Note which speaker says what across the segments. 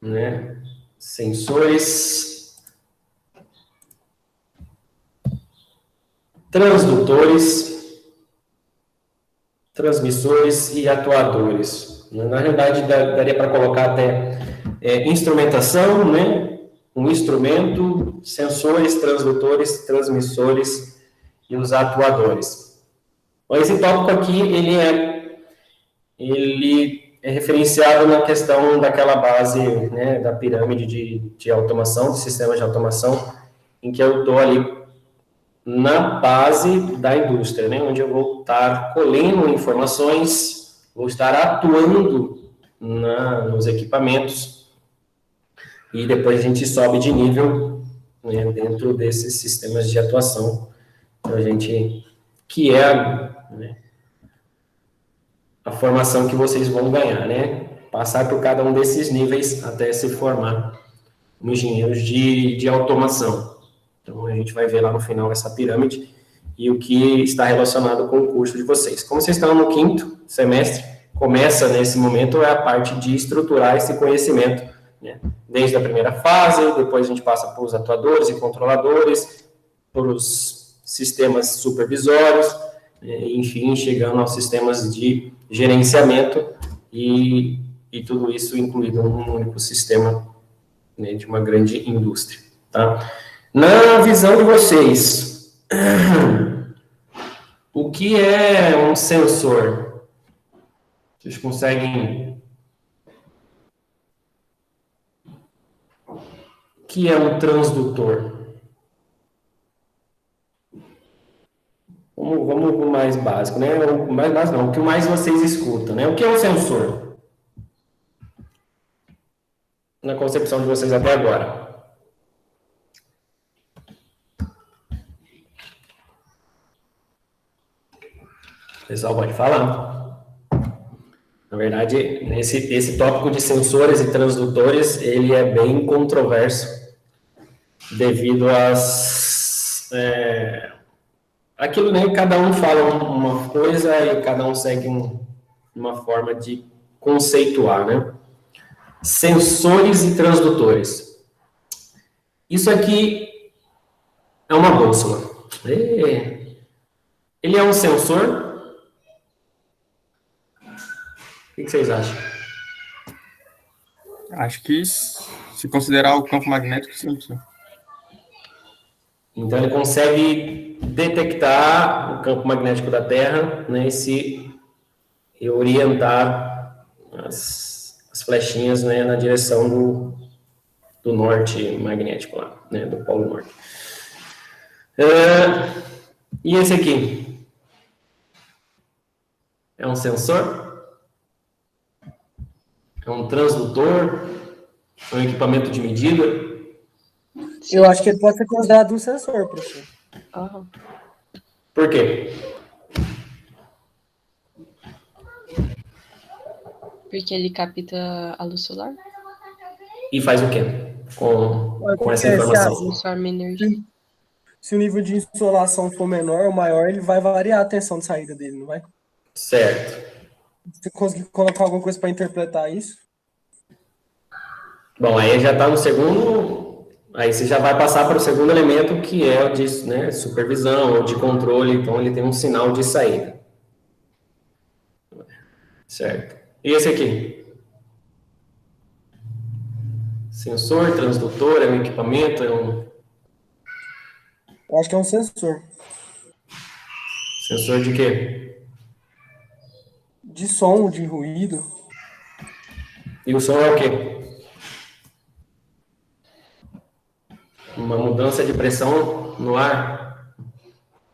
Speaker 1: né? Sensores, transdutores, transmissores e atuadores. Na realidade, daria para colocar até instrumentação, né? Um instrumento, sensores, transdutores, transmissores e os atuadores. Então, esse tópico aqui, ele é referenciado na questão daquela base, né, da pirâmide de automação, de sistemas de automação, em que eu estou ali na base da indústria, né, onde eu vou estar colhendo informações, vou estar atuando nos equipamentos, e depois a gente sobe de nível, né, dentro desses sistemas de atuação, que é a formação que vocês vão ganhar, né? Passar por cada um desses níveis até se formar um engenheiro de automação. Então, a gente vai ver lá no final essa pirâmide e o que está relacionado com o curso de vocês. Como vocês estão no 5º semestre, começa nesse momento a parte de estruturar esse conhecimento, né? Desde a primeira fase, depois a gente passa para os atuadores e controladores, para os sistemas supervisórios, enfim, chegando aos sistemas de gerenciamento e tudo isso incluído num único sistema, né, de uma grande indústria, tá? Na visão de vocês, o que é um sensor? Vocês conseguem... O que é um transdutor? Vamos com o mais básico, né? O mais básico não, o que mais vocês escutam, né? O que é um sensor? Na concepção de vocês até agora. O pessoal pode falar. Na verdade, esse tópico de sensores e transdutores, ele é bem controverso devido aquilo, né? Cada um fala uma coisa e cada um segue uma forma de conceituar, né? Sensores e transdutores. Isso aqui é uma bússola. Ele é um sensor? O que vocês acham?
Speaker 2: Acho que se considerar o campo magnético, sim.
Speaker 1: Então, ele consegue detectar o campo magnético da Terra, né, e orientar as flechinhas, né, na direção do norte magnético lá, né, do polo norte. E esse aqui? É um sensor? É um transdutor? É um equipamento de medida?
Speaker 3: Eu acho que ele pode ser considerado um sensor, professor.
Speaker 4: Uhum.
Speaker 1: Por quê?
Speaker 4: Porque ele capta a luz solar?
Speaker 1: E faz o quê com essa informação?
Speaker 4: Transforma energia.
Speaker 3: Se o nível de insolação for menor ou maior, ele vai variar a tensão de saída dele, não vai?
Speaker 1: Certo.
Speaker 3: Você conseguir colocar alguma coisa para interpretar isso?
Speaker 1: Bom, aí já está no segundo... Aí você já vai passar para o segundo elemento, que é o de, né, supervisão ou de controle. Então, ele tem um sinal de saída. Certo. E esse aqui? Sensor, transdutor, é um equipamento, é um...
Speaker 3: Eu acho que é um sensor.
Speaker 1: Sensor de quê?
Speaker 3: De som, de ruído.
Speaker 1: E o som é o quê? Uma mudança de pressão no ar?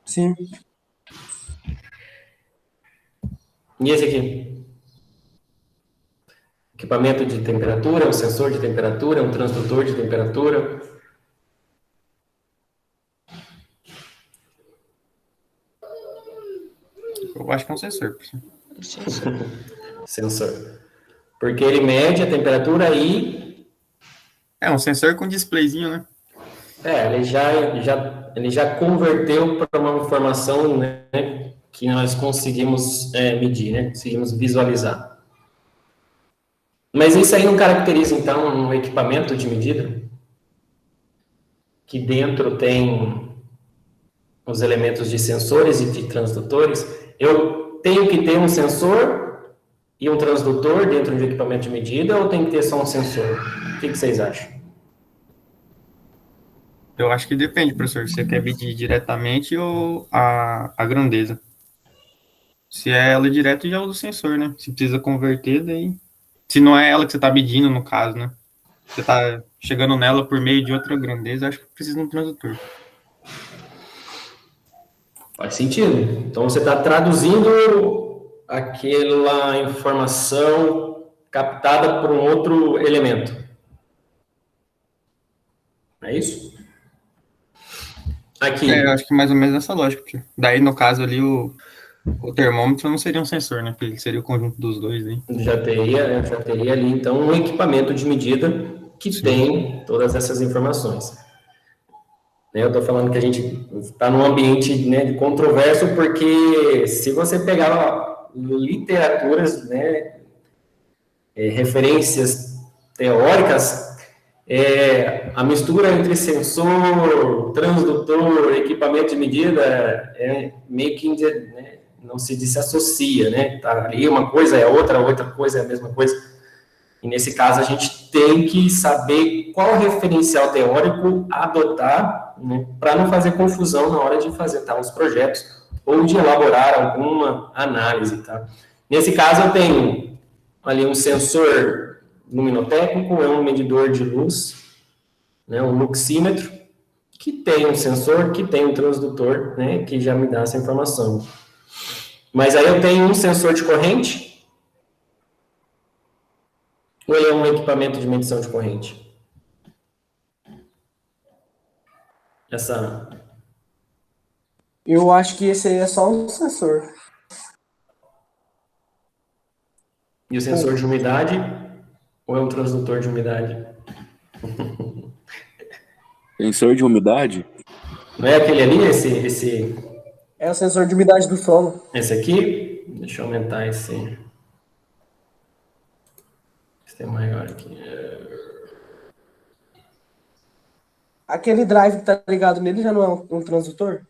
Speaker 3: Sim.
Speaker 1: E esse aqui? Equipamento de temperatura, um sensor de temperatura, um transdutor de temperatura.
Speaker 2: Eu acho que é um sensor.
Speaker 1: Sensor. Porque ele mede a temperatura e...
Speaker 2: É um sensor com displayzinho, né?
Speaker 1: Ele já converteu para uma informação, né, que nós conseguimos medir, né? Conseguimos visualizar. Mas isso aí não caracteriza, então, um equipamento de medida? Que dentro tem os elementos de sensores e de transdutores. Eu tenho que ter um sensor e um transdutor dentro de um equipamento de medida ou tem que ter só um sensor? O que vocês acham?
Speaker 2: Eu acho que depende, professor, se você quer medir diretamente ou a grandeza. Se é ela direto, já usa o sensor, né? Se precisa converter, daí... Se não é ela que você está medindo, no caso, né? Você está chegando nela por meio de outra grandeza, acho que precisa de um transdutor.
Speaker 1: Faz sentido. Então, você está traduzindo aquela informação captada por um outro elemento. É isso? Aqui.
Speaker 2: Eu acho que mais ou menos essa lógica. Tio. Daí, no caso ali, o termômetro não seria um sensor, né? Porque ele seria o conjunto dos dois aí.
Speaker 1: Já teria ali, então, um equipamento de medida que
Speaker 2: Sim.
Speaker 1: tem todas essas informações. Eu estou falando que a gente está num ambiente, né, de controverso, porque se você pegar literaturas, né, referências teóricas, a mistura entre sensor, transdutor, equipamento de medida é meio que, né, não se desassocia, né? Tá ali uma coisa é outra coisa é a mesma coisa. E nesse caso a gente tem que saber qual referencial teórico adotar, né, para não fazer confusão na hora de fazer os projetos ou de elaborar alguma análise, tá? Nesse caso eu tenho ali um sensor luminotécnico, é um medidor de luz, né, um luxímetro, que tem um sensor, que tem um transdutor, né, que já me dá essa informação. Mas aí eu tenho um sensor de corrente, ou ele é um equipamento de medição de corrente?
Speaker 3: Eu acho que esse aí é só um sensor.
Speaker 1: E o sensor de umidade, ou é um transdutor de umidade?
Speaker 5: Sensor de umidade?
Speaker 1: Não é aquele ali, esse
Speaker 3: É o sensor de umidade do solo.
Speaker 1: aqui? Deixa eu aumentar esse é maior aqui.
Speaker 3: Aquele drive que tá ligado nele já não é um transdutor?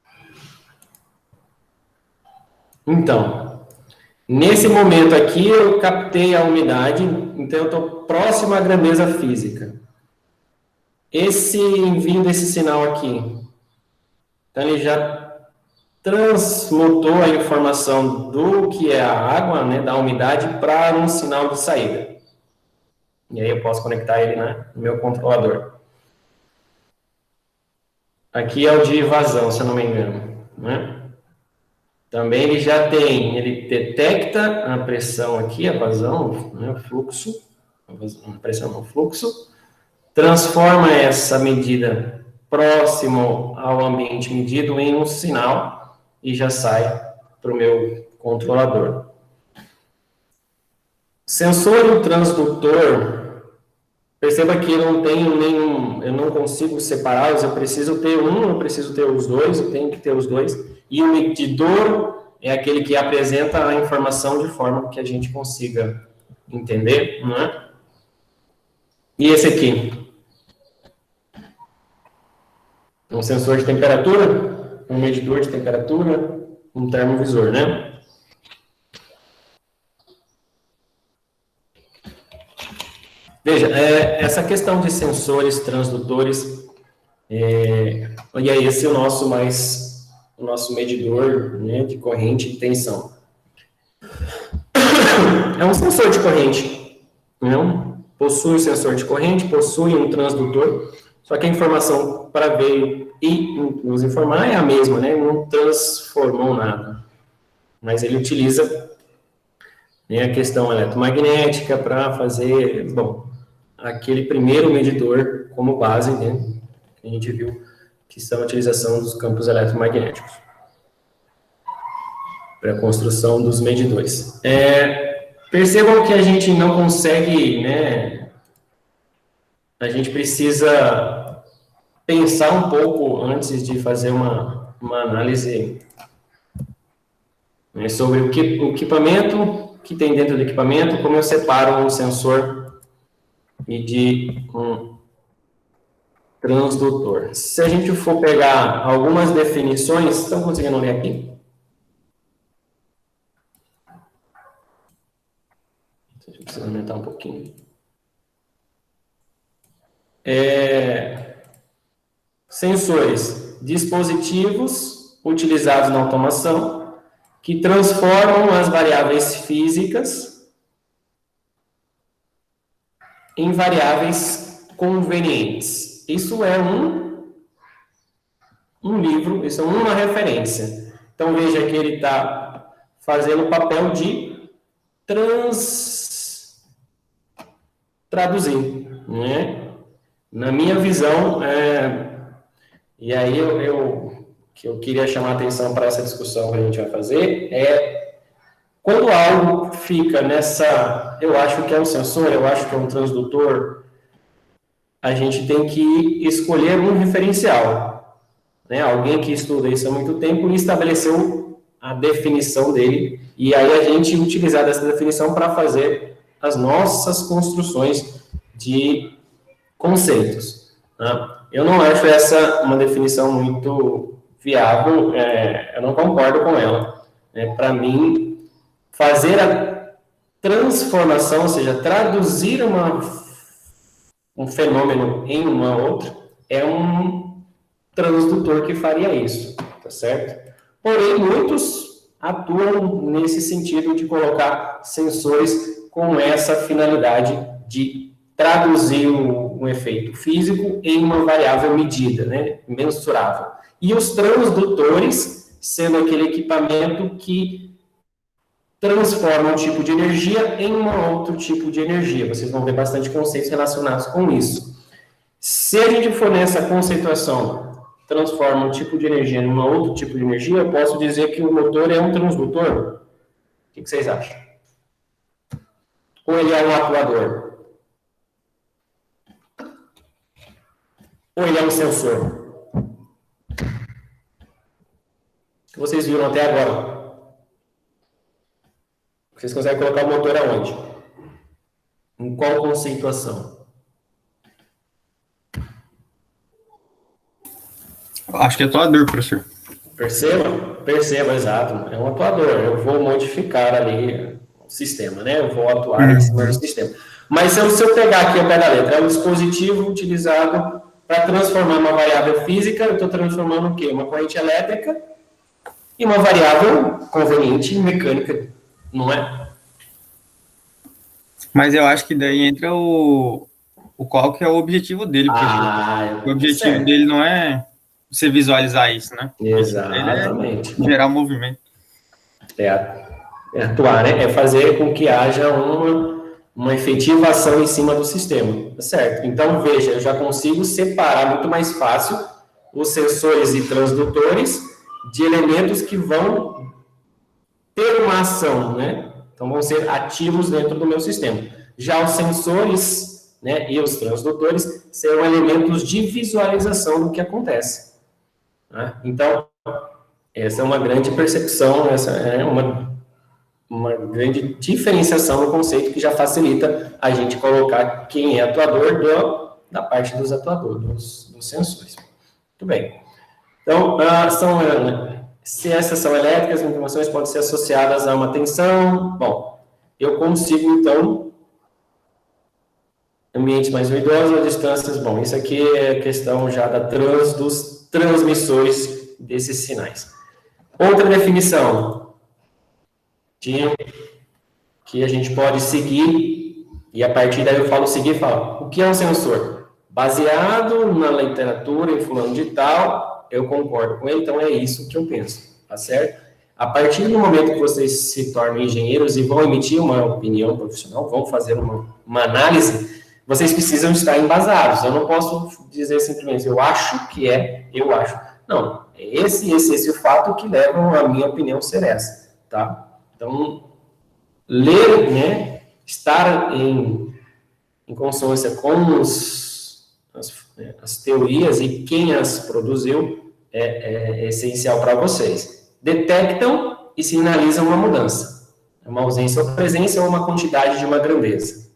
Speaker 1: Então, nesse momento aqui eu captei a umidade, então eu estou próximo à grandeza física. Esse envio desse sinal aqui, então ele já transmutou a informação do que é a água, né, da umidade, para um sinal de saída. E aí eu posso conectar ele, né, no meu controlador. Aqui é o de vazão, se eu não me engano, né? Também ele detecta a pressão aqui, a vazão, né, o fluxo, a pressão não, fluxo, transforma essa medida próximo ao ambiente medido em um sinal e já sai para o meu controlador. Sensor e o transdutor, perceba que eu não consigo separá-los, eu preciso ter eu preciso ter os dois, eu tenho que ter os dois, e o medidor é aquele que apresenta a informação de forma que a gente consiga entender, não é? E esse aqui? Um sensor de temperatura, um medidor de temperatura, um termovisor, né? Veja, essa questão de sensores, transdutores, e é esse o nosso medidor, né, de corrente e tensão. É um sensor de corrente, não? Possui um sensor de corrente, possui um transdutor, só que a informação para ver e nos informar é a mesma, né? Não transformou nada. Mas ele utiliza, né, a questão eletromagnética para fazer, bom, aquele primeiro medidor como base, né? A gente viu que são a utilização dos campos eletromagnéticos para a construção dos medidores. Percebam que a gente não consegue, né? A gente precisa pensar um pouco antes de fazer uma análise, né, sobre o equipamento que tem dentro do equipamento, como eu separo um sensor e de um transdutor. Se a gente for pegar algumas definições, estão conseguindo ler aqui? A gente precisa aumentar um pouquinho. Sensores, dispositivos utilizados na automação que transformam as variáveis físicas em variáveis convenientes. Isso é um livro, isso é uma referência. Então, veja que ele está fazendo o papel de traduzir, né? Na minha visão, e aí que eu queria chamar a atenção para essa discussão que a gente vai fazer, quando algo fica nessa, eu acho que é um sensor, eu acho que é um transdutor, a gente tem que escolher um referencial, né? Alguém que estuda isso há muito tempo e estabeleceu a definição dele, e aí a gente utilizar dessa definição para fazer as nossas construções de conceitos, né? Eu não acho essa uma definição muito viável, eu não concordo com ela, né? Para mim, fazer a transformação, ou seja, traduzir um fenômeno em uma outra, é um transdutor que faria isso, tá certo? Porém, muitos atuam nesse sentido de colocar sensores com essa finalidade de traduzir um efeito físico em uma variável medida, né, mensurável. E os transdutores, sendo aquele equipamento que transforma um tipo de energia em um outro tipo de energia. Vocês vão ver bastante conceitos relacionados com isso. Se a gente for nessa conceituação, transforma um tipo de energia em um outro tipo de energia, eu posso dizer que o motor é um transdutor? O que vocês acham? Ou ele é um atuador? Ou ele é um sensor? O que vocês viram até agora? Vocês conseguem colocar o motor aonde? Em qual conceituação?
Speaker 2: Acho que é atuador, professor.
Speaker 1: Perceba, exato. É um atuador. Eu vou modificar ali o sistema, né? Eu vou atuar em cima do sistema. Mas se eu pegar aqui ao pé da letra, é um dispositivo utilizado para transformar uma variável física, eu estou transformando o quê? Uma corrente elétrica em uma variável conveniente mecânica, não é?
Speaker 2: Mas eu acho que daí entra qual que é o objetivo dele, professor. O objetivo
Speaker 1: certo.
Speaker 2: dele não é você visualizar isso, né?
Speaker 1: Exatamente.
Speaker 2: É gerar movimento.
Speaker 1: É atuar, né? É fazer com que haja uma efetiva ação em cima do sistema, tá certo? Então, veja, eu já consigo separar muito mais fácil os sensores e transdutores de elementos que vão ter uma ação, né? Então, vão ser ativos dentro do meu sistema. Já os sensores, né, e os transdutores serão elementos de visualização do que acontece, né? Então, essa é uma grande percepção, essa é uma grande diferenciação no conceito que já facilita a gente colocar quem é atuador da parte dos atuadores, dos sensores. Muito bem. Então, se essas são elétricas, as informações podem ser associadas a uma tensão. Bom, eu consigo, então, ambientes mais ruidosos, distâncias. Bom, isso aqui é questão já dos transmissores desses sinais. Outra definição que a gente pode seguir, e a partir daí eu falo seguir e falo, o que é um sensor? Baseado na literatura, em fulano de tal, eu concordo com ele, então é isso que eu penso, tá certo? A partir do momento que vocês se tornam engenheiros e vão emitir uma opinião profissional, vão fazer uma análise, vocês precisam estar embasados. Eu não posso dizer simplesmente, eu acho que é, eu acho. Não, é esse o fato que levam a minha opinião ser essa, tá? Então, ler, né, estar em consonância com as teorias e quem as produziu é essencial para vocês. Detectam e sinalizam uma mudança, uma ausência ou presença ou uma quantidade de uma grandeza.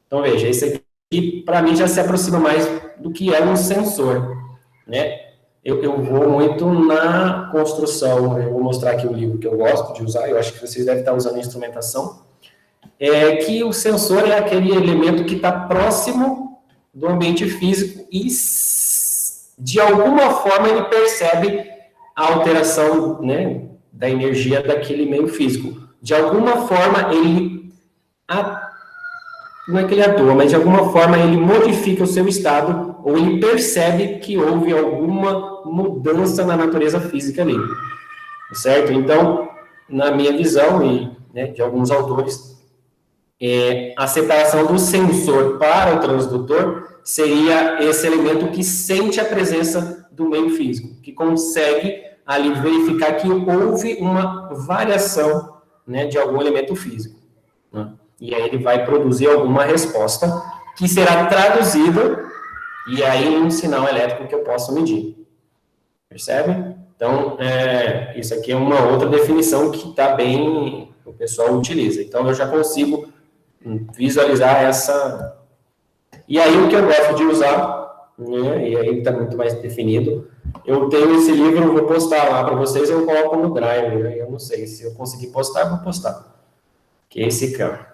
Speaker 1: Então, veja, esse aqui que para mim já se aproxima mais do que é um sensor, né? Eu vou muito na construção, eu vou mostrar aqui o livro que eu gosto de usar, eu acho que vocês devem estar usando instrumentação, que o sensor é aquele elemento que está próximo do ambiente físico e, de alguma forma, ele percebe a alteração, né, da energia daquele meio físico. De alguma forma, ele, não é que ele atua, mas de alguma forma ele modifica o seu estado ou ele percebe que houve alguma mudança na natureza física ali, certo? Então, na minha visão e, né, de alguns autores, a separação do sensor para o transdutor seria esse elemento que sente a presença do meio físico, que consegue ali verificar que houve uma variação, né, de algum elemento físico, né? E aí ele vai produzir alguma resposta que será traduzida e aí um sinal elétrico que eu posso medir. Percebe? Então, isso aqui é uma outra definição que está bem, o pessoal utiliza. Então, eu já consigo visualizar essa... E aí, o que eu gosto de usar, né, e aí está muito mais definido, eu tenho esse livro, eu vou postar lá para vocês, eu coloco no Drive, né? Eu não sei, se eu conseguir postar, eu vou postar. Que é esse cara.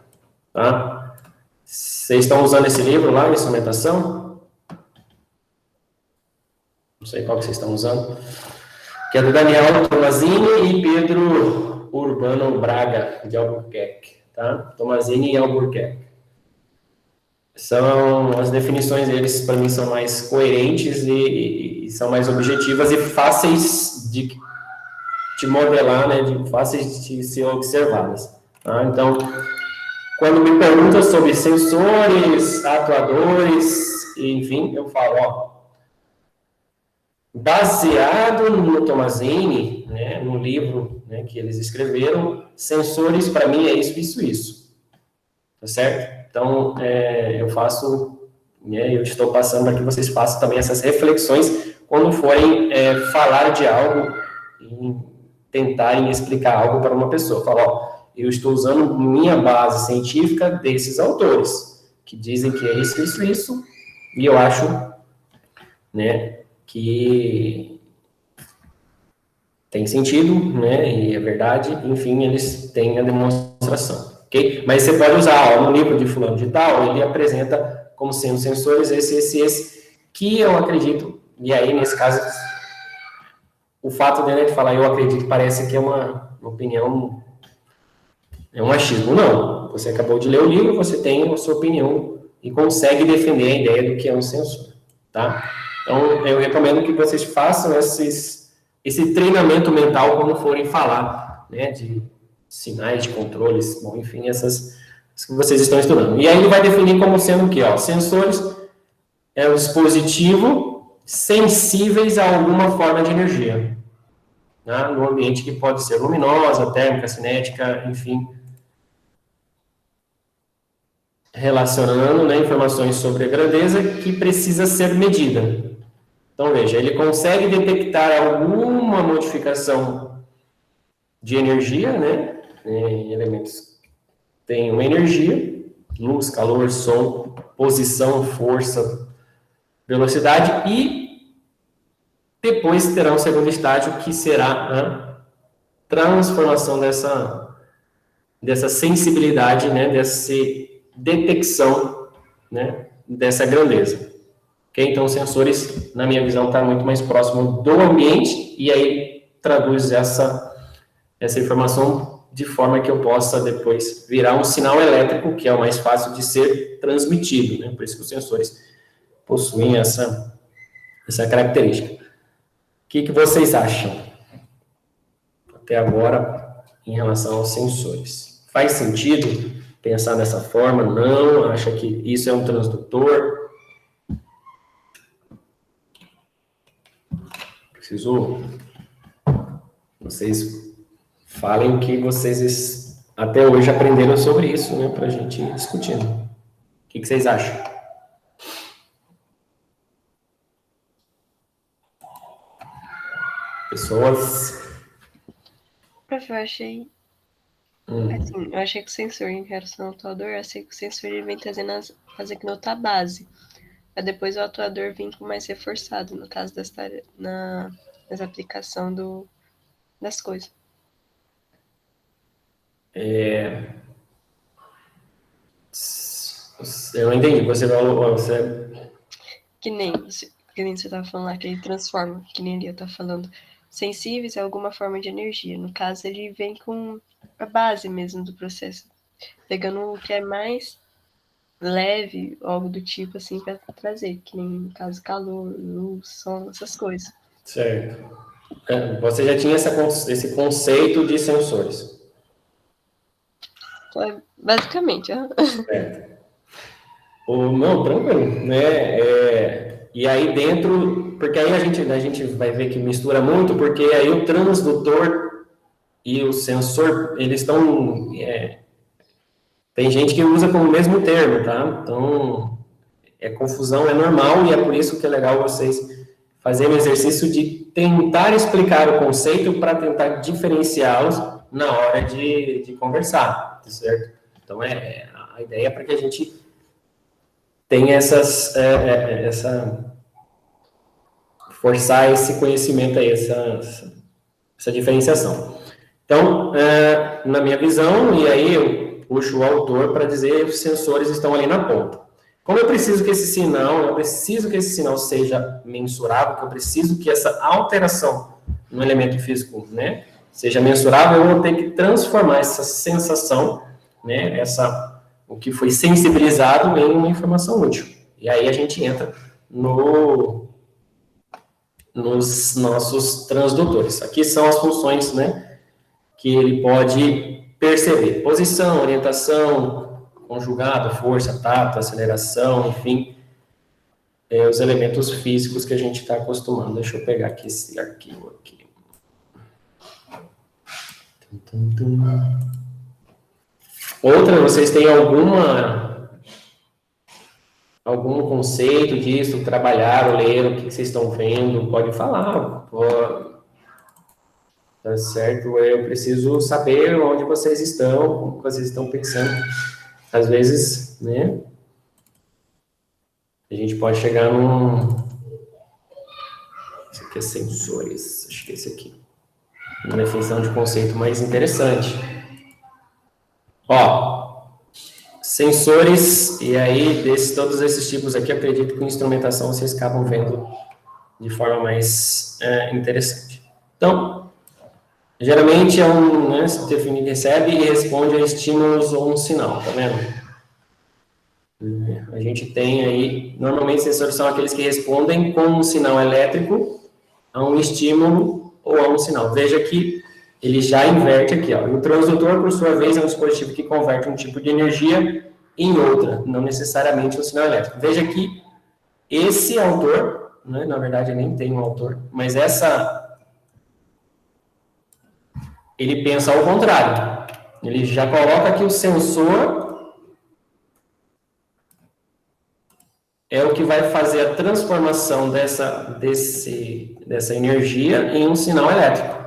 Speaker 1: Tá? Vocês estão usando esse livro lá, instrumentação? Não sei qual que vocês estão usando. Que é do Daniel Tomazini e Pedro Urbano Braga, de Albuquerque. Tá? Tomazini e Albuquerque. São as definições deles, para mim, são mais coerentes e são mais objetivas e fáceis de modelar, né? Fáceis de ser observadas. Tá? Então, quando me perguntam sobre sensores, atuadores, enfim, eu falo, ó, baseado no Tomazini, né, no livro, né, que eles escreveram, sensores para mim é isso, tá certo? Então, eu faço, né, eu estou passando para que vocês façam também essas reflexões quando forem falar de algo e tentarem explicar algo para uma pessoa. Falo, ó, eu estou usando minha base científica desses autores, que dizem que é isso, e eu acho, né, que tem sentido, né, e é verdade, enfim, eles têm a demonstração, ok? Mas você pode usar, ó, no livro de fulano de tal, ele apresenta como sendo sensores esse, que eu acredito, e aí, nesse caso, o fato dele de falar eu acredito parece que é uma opinião... É um achismo, não. Você acabou de ler o livro, você tem a sua opinião e consegue defender a ideia do que é um sensor, tá? Então, eu recomendo que vocês façam esse treinamento mental quando forem falar, né, de sinais de controles, bom, enfim, essas que vocês estão estudando. E aí ele vai definir como sendo o quê? Ó, sensores é um dispositivo sensíveis a alguma forma de energia, né, no ambiente que pode ser luminosa, térmica, cinética, enfim, relacionando, né, informações sobre a grandeza que precisa ser medida. Então, veja, ele consegue detectar alguma modificação de energia, né, em elementos que têm uma energia, luz, calor, som, posição, força, velocidade, e depois terá um segundo estágio que será a transformação dessa sensibilidade, né, dessa detecção, né, dessa grandeza. Okay? Então, os sensores, na minha visão, está muito mais próximo do ambiente e aí traduz essa informação de forma que eu possa depois virar um sinal elétrico, que é o mais fácil de ser transmitido, né? Por isso que os sensores possuem essa característica. O que vocês acham até agora em relação aos sensores? Faz sentido pensar dessa forma? Não? Acha que isso é um transdutor? Preciso... Vocês falem o que vocês até hoje aprenderam sobre isso, né? Para a gente ir discutindo. O que vocês acham? Pessoas?
Speaker 4: Prof, eu achei Assim, eu achei que o sensor em relação ao atuador, eu achei que o sensor ele vem trazendo as notas base. Pra depois o atuador vir com mais reforçado, no caso nas aplicação das coisas.
Speaker 1: Eu não entendi. Você
Speaker 4: Que nem você estava falando lá, que ele transforma, que nem ele eu tava falando. Sensíveis a alguma forma de energia. No caso, ele vem com a base mesmo do processo. Pegando o que é mais leve, algo do tipo assim, para trazer. Que nem, no caso, calor, luz, som, essas coisas.
Speaker 1: certo. Você já tinha esse conceito de sensores.
Speaker 4: Então, basicamente, ó.
Speaker 1: Certo. Não, tranquilo, né? E aí dentro, porque aí a gente vai ver que mistura muito, porque aí o transdutor e o sensor, eles estão... tem gente que usa como o mesmo termo, tá? Então, confusão é normal e é por isso que é legal vocês fazerem o exercício de tentar explicar o conceito para tentar diferenciá-los na hora de conversar, certo? Então, a ideia é para que a gente tenha forçar esse conhecimento aí, essa diferenciação. Então, na minha visão, e aí eu puxo o autor para dizer que os sensores estão ali na ponta. Como eu preciso que esse sinal seja mensurável, que eu preciso que essa alteração no elemento físico, né, seja mensurável, eu vou ter que transformar essa sensação, né, o que foi sensibilizado em uma informação útil. E aí a gente entra nos nossos transdutores. Aqui são as funções, né, que ele pode perceber. Posição, orientação, conjugado, força, tato, aceleração, enfim, os elementos físicos que a gente está acostumado. Deixa eu pegar aqui esse arquivo aqui. Outra, vocês têm algum conceito disso, trabalharam, leram, o que vocês estão vendo? Pode falar. Tá certo? Eu preciso saber onde vocês estão, o que vocês estão pensando. Às vezes, né, a gente pode chegar Esse aqui é sensores, acho que é esse aqui. Uma definição de conceito mais interessante. Ó, sensores, e aí, todos esses tipos aqui, acredito que com instrumentação vocês acabam vendo de forma mais interessante. Então, geralmente né, se define, recebe e responde a estímulos ou um sinal, tá vendo? A gente tem aí, normalmente sensores são aqueles que respondem com um sinal elétrico a um estímulo ou a um sinal. Veja que ele já inverte aqui, ó. E o transdutor, por sua vez, é um dispositivo que converte um tipo de energia em outra, não necessariamente um sinal elétrico. Veja que esse autor, né, na verdade nem tem um autor, mas ele pensa ao contrário. Ele já coloca que o sensor é o que vai fazer a transformação dessa energia em um sinal elétrico,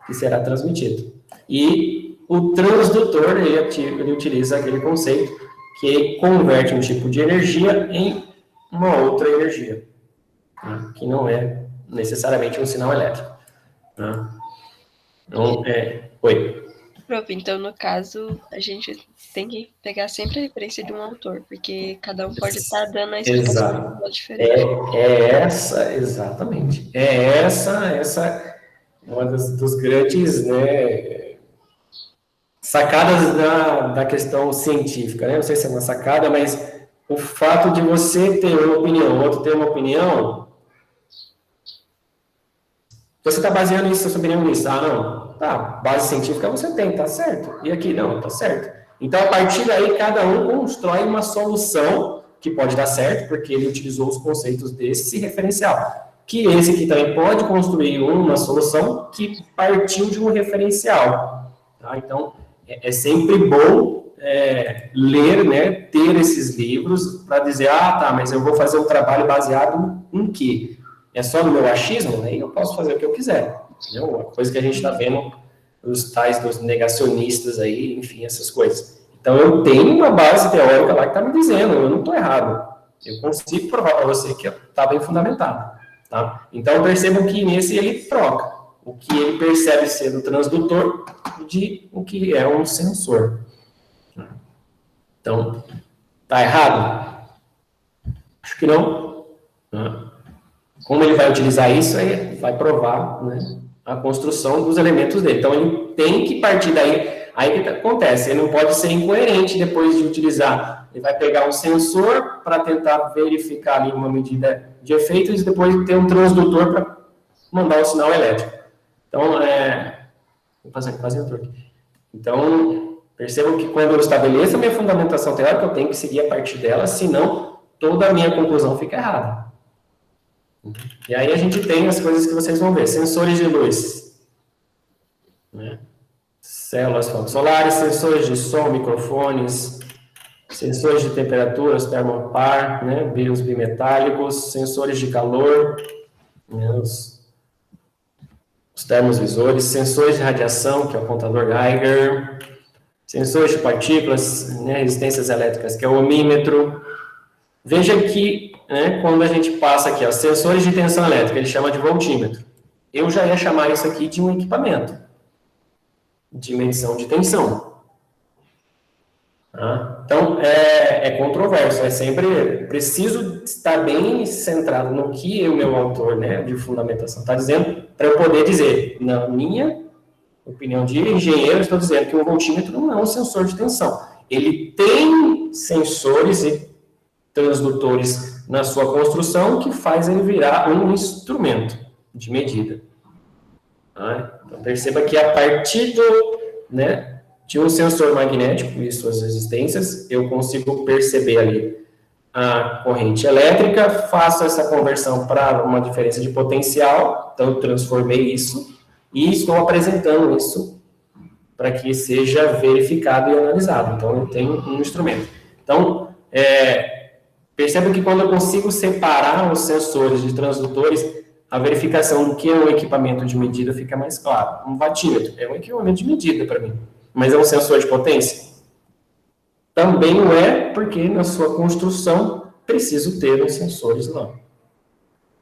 Speaker 1: que será transmitido. E o transdutor, ele utiliza aquele conceito que converte um tipo de energia em uma outra energia, né, que não é necessariamente um sinal elétrico. Né? Então, oi.
Speaker 4: Prof, então, no caso, a gente tem que pegar sempre a referência de um autor, porque cada um pode estar dando a explicação de um modo diferente.
Speaker 1: Exatamente. Essa uma dos grandes, né, sacadas da questão científica, né? Não sei se é uma sacada, mas o fato de você ter uma opinião, o outro ter uma opinião, você está baseando isso, sua opinião nisso. Ah, não. Tá, base científica você tem, tá certo. E aqui, não, tá certo. Então, a partir daí, cada um constrói uma solução que pode dar certo, porque ele utilizou os conceitos desse referencial. Que esse aqui também pode construir uma solução que partiu de um referencial. Tá? Então, é sempre bom ler, né, ter esses livros para dizer, tá, mas eu vou fazer um trabalho baseado em quê? É só no meu achismo? Aí eu posso fazer o que eu quiser. Entendeu? A coisa que a gente está vendo os tais dos negacionistas aí, enfim, essas coisas. Então, eu tenho uma base teórica lá que está me dizendo, eu não estou errado. Eu consigo provar para você que está bem fundamentado. Tá? Então, percebam que nesse ele troca o que ele percebe ser do transdutor de o que é um sensor. Então, está errado? Acho que não. Como ele vai utilizar isso, aí vai provar, né, a construção dos elementos dele. Então, ele tem que partir daí. Aí que acontece, ele não pode ser incoerente depois de utilizar. Ele vai pegar um sensor para tentar verificar ali uma medida de efeitos e depois ter um transdutor para mandar o sinal elétrico. Então, vou passar aqui quase o aqui. Então, percebam que quando eu estabeleço a minha fundamentação teórica, eu tenho que seguir a partir dela, senão toda a minha conclusão fica errada. E aí a gente tem as coisas que vocês vão ver. Sensores de luz, né? Células fotosolares, sensores de som, microfones, sensores de temperaturas, termopar, né? Os bimetálicos, sensores de calor, né? Os termosvisores, sensores de radiação, que é o contador Geiger, sensores de partículas, né? Resistências elétricas, que é o ohmímetro. Veja que, né, quando a gente passa aqui, ó, sensores de tensão elétrica, ele chama de voltímetro. Eu já ia chamar isso aqui de um equipamento de medição de tensão. Tá? Então, é controverso, é sempre preciso estar bem centrado no que o meu autor, né, de fundamentação está dizendo, para eu poder dizer, na minha opinião de engenheiro, estou dizendo que o voltímetro não é um sensor de tensão. Ele tem sensores e transdutores na sua construção que faz ele virar um instrumento de medida. Então, perceba que a partir né, de um sensor magnético e suas resistências, eu consigo perceber ali a corrente elétrica, faço essa conversão para uma diferença de potencial, então eu transformei isso e estou apresentando isso para que seja verificado e analisado. Então, eu tenho um instrumento. Então, perceba que quando eu consigo separar os sensores de transdutores, a verificação do que é um equipamento de medida fica mais claro. Um watímetro é um equipamento de medida para mim, mas é um sensor de potência? Também não é, porque na sua construção preciso ter os sensores lá.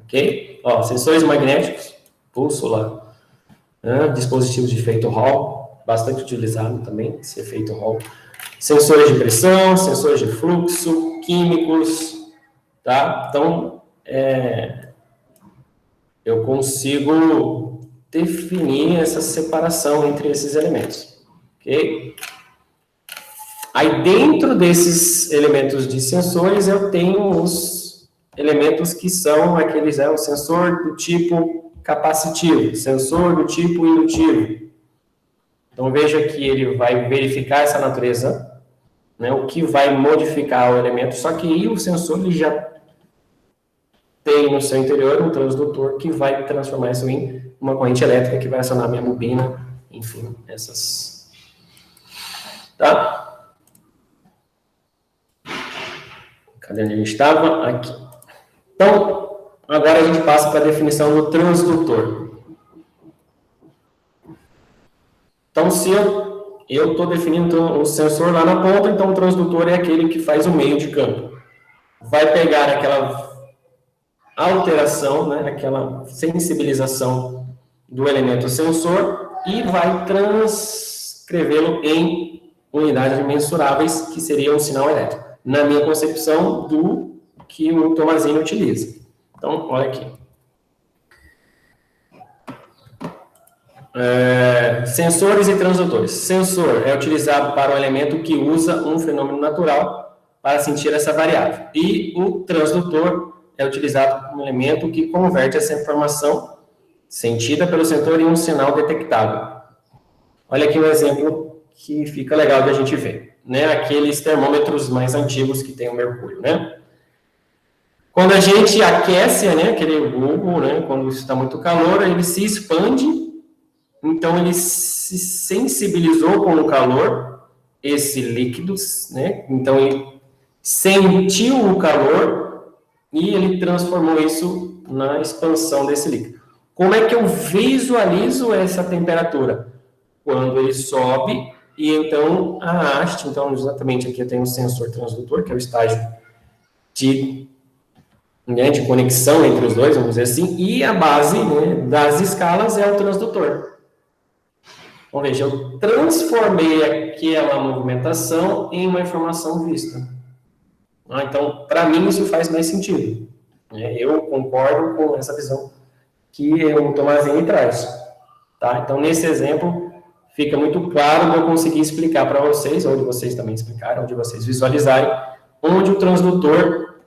Speaker 1: Ok? Ó, sensores magnéticos, pulso lá, dispositivos de efeito Hall, bastante utilizado também, esse efeito Hall. Sensores de pressão, sensores de fluxo, químicos, tá? Então, eu consigo definir essa separação entre esses elementos, ok? Aí, dentro desses elementos de sensores, eu tenho os elementos que são aqueles, o sensor do tipo capacitivo, sensor do tipo indutivo. Então, veja que ele vai verificar essa natureza, né, o que vai modificar o elemento, só que aí o sensor ele já tem no seu interior um transdutor que vai transformar isso em uma corrente elétrica que vai acionar minha bobina, enfim, essas. Tá? Cadê onde a gente estava? Aqui. Então, agora a gente passa para a definição do transdutor. Então, se eu estou definindo o sensor lá na ponta, então o transdutor é aquele que faz o meio de campo. Vai pegar aquela alteração, né, aquela sensibilização do elemento sensor e vai transcrevê-lo em unidades mensuráveis, que seria um sinal elétrico. Na minha concepção do que o Tomazini utiliza. Então, olha aqui. Sensores e transdutores. Sensor é utilizado para um elemento que usa um fenômeno natural para sentir essa variável. E o transdutor é utilizado como um elemento que converte essa informação sentida pelo sensor em um sinal detectável. Olha aqui um exemplo que fica legal de a gente ver, né? Aqueles termômetros mais antigos que tem o mercúrio, né? Quando a gente aquece, né, aquele bulbo, né, quando está muito calor, ele se expande, então ele se sensibilizou com o calor, esse líquido, né? Então ele sentiu o calor e ele transformou isso na expansão desse líquido. Como é que eu visualizo essa temperatura? quando ele sobe, e então a haste, então exatamente aqui eu tenho um sensor transdutor, que é o estágio de, né, de conexão entre os dois, vamos dizer assim, e a base, né, das escalas é o transdutor. Ou seja, eu transformei aquela movimentação em uma informação vista. Então, para mim, isso faz mais sentido. Eu concordo com essa visão que o Tomazini traz. Tá? Então, nesse exemplo, fica muito claro de eu conseguir explicar para vocês, ou de vocês também explicarem, ou de vocês visualizarem, onde o transdutor,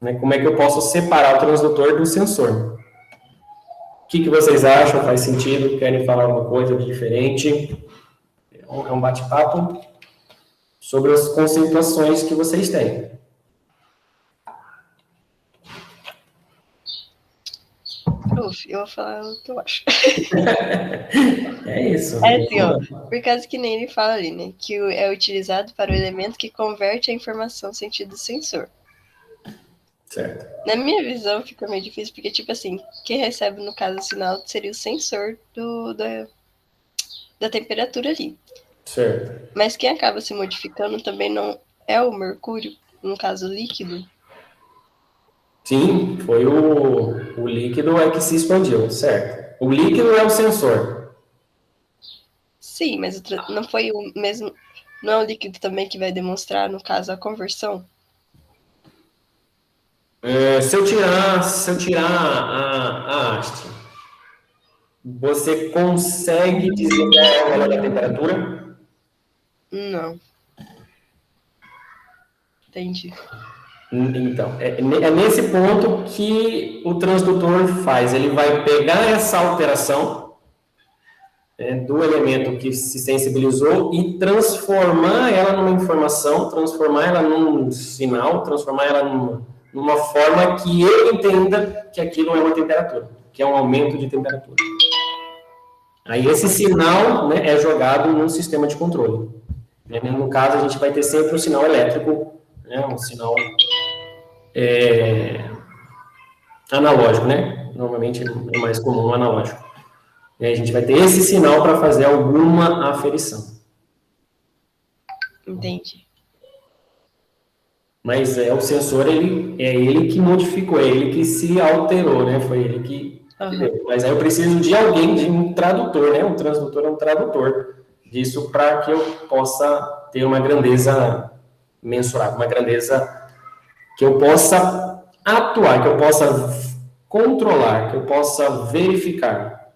Speaker 1: né, como é que eu posso separar o transdutor do sensor. O que vocês acham? Faz sentido? Querem falar alguma coisa de diferente? É um bate-papo sobre as conceituações que vocês têm.
Speaker 4: Eu vou falar o que eu acho.
Speaker 1: É isso.
Speaker 4: É assim, ó, por causa que nem ele fala ali, né, que é utilizado para o elemento que converte a informação sentido sensor.
Speaker 1: Certo.
Speaker 4: Na minha visão, fica meio difícil, porque, tipo assim, quem recebe, no caso, o sinal seria o sensor da temperatura ali.
Speaker 1: Certo.
Speaker 4: Mas quem acaba se modificando também não é o mercúrio, no caso, líquido.
Speaker 1: Sim, foi o líquido é que se expandiu, certo. O líquido é o sensor.
Speaker 4: Sim, mas não foi o mesmo... Não é o líquido também que vai demonstrar, no caso, a conversão?
Speaker 1: Se eu tirar a haste, você consegue dizer qual é o valor da temperatura?
Speaker 4: Não. Entendi.
Speaker 1: Então, é nesse ponto que o transdutor faz. Ele vai pegar essa alteração do elemento que se sensibilizou e transformar ela numa informação, transformar ela num sinal, transformar ela numa forma que ele entenda que aquilo é uma temperatura, que é um aumento de temperatura. Aí esse sinal, né, é jogado num sistema de controle. No caso, a gente vai ter sempre um sinal elétrico, né, um sinal analógico, né? Normalmente é mais comum o analógico. E aí a gente vai ter esse sinal para fazer alguma aferição.
Speaker 4: Entendi.
Speaker 1: Mas o sensor, ele que modificou, é ele que se alterou, né? Foi ele que deu. Mas aí eu preciso de alguém, de um tradutor, né? Um transdutor é um tradutor disso para que eu possa ter uma grandeza mensurável, uma grandeza que eu possa atuar, que eu possa controlar, que eu possa verificar.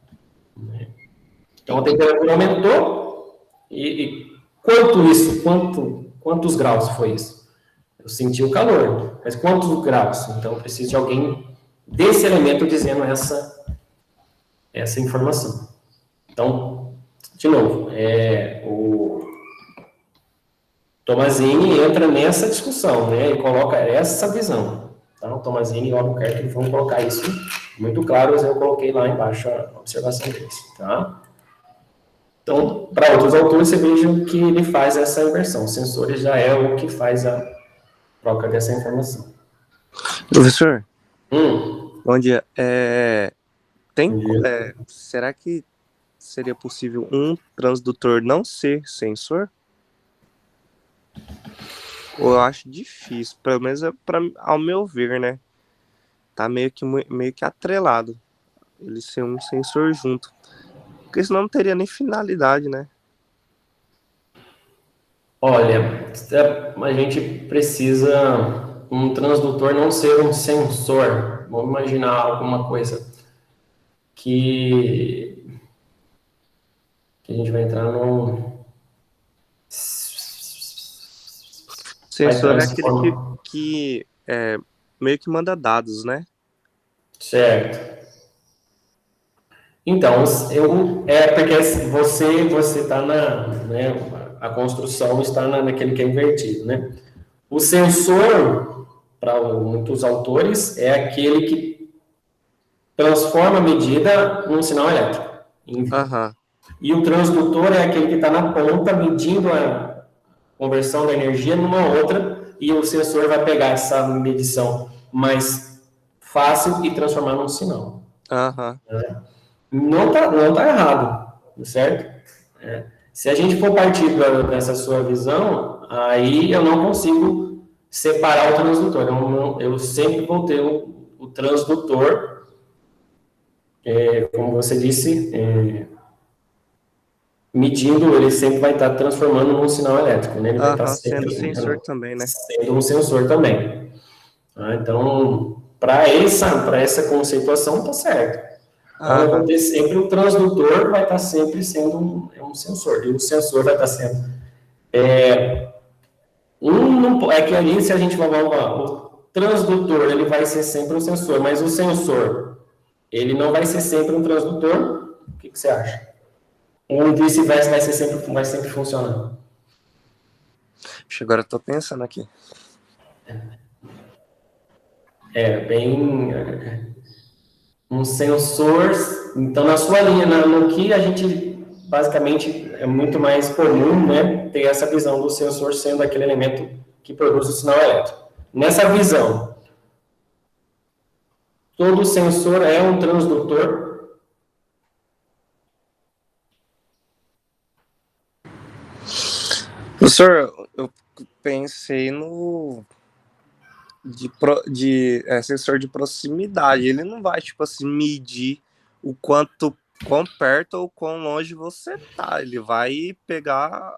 Speaker 1: Então, a temperatura aumentou e quantos graus foi isso? Eu senti o calor, mas quantos graus? Então, eu preciso de alguém desse elemento dizendo essa informação. Então, de novo, o Tomazini entra nessa discussão, né, e coloca essa visão. Então, o Tomazini e o Albuquerque vão colocar isso muito claro, eu coloquei lá embaixo a observação deles, tá? Então, para outros autores, você veja que ele faz essa inversão. Os sensores já é o que faz a troca dessa informação.
Speaker 6: Professor,
Speaker 1: Bom
Speaker 6: dia. Será que seria possível um transdutor não ser sensor? Ou eu acho difícil, pelo menos ao meu ver, né? Tá meio que atrelado ele ser um sensor junto. Porque senão não teria nem finalidade, né?
Speaker 1: Olha, a gente precisa um transdutor não ser um sensor. Vamos imaginar alguma coisa que a gente vai entrar no...
Speaker 6: Sensor é aquele que meio que manda dados, né?
Speaker 1: Certo. Então, porque você está né, a construção está naquele que é invertido, né? O sensor, para muitos autores, é aquele que transforma a medida num sinal elétrico. E o transdutor é aquele que está na ponta, medindo a conversão da energia numa outra, e o sensor vai pegar essa medição mais fácil e transformar num sinal. Não tá errado. certo? Se a gente for partir dessa sua visão, aí eu não consigo separar o transdutor. Eu sempre vou ter o transdutor, como você disse, medindo, ele sempre vai estar transformando num sinal elétrico, né? Ele vai estar
Speaker 6: sendo sensor também, né?
Speaker 1: Sendo um sensor também. Então, para essa conceituação, tá certo. Então, eu vou ter sempre o transdutor, vai estar sempre sendo um sensor, e o sensor vai estar sendo... É que ali, se a gente vai o transdutor, ele vai ser sempre um sensor, mas o sensor, ele não vai ser sempre um transdutor. O que você acha? Ou vice-versa vai sempre funcionar?
Speaker 6: Agora eu tô pensando aqui.
Speaker 1: Um sensor, então na sua linha, no que a gente basicamente é muito mais comum, né, ter essa visão do sensor sendo aquele elemento que produz o sinal elétrico. Nessa visão, todo sensor é um transdutor?
Speaker 6: Professor, eu pensei sensor de proximidade. Ele não vai, tipo assim, medir quão perto ou quão longe você tá. Ele vai pegar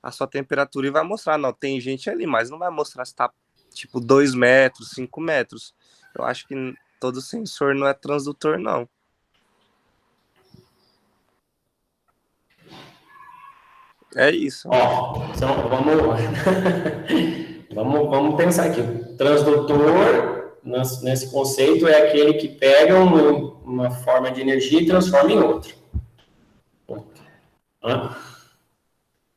Speaker 6: a sua temperatura e vai mostrar, não, tem gente ali, mas não vai mostrar se tá, tipo, 2 metros, 5 metros. Eu acho que todo sensor não é transdutor, não. É isso.
Speaker 1: Então, vamos pensar aqui. Transdutor, nesse conceito, é aquele que pega uma forma de energia e transforma em outra.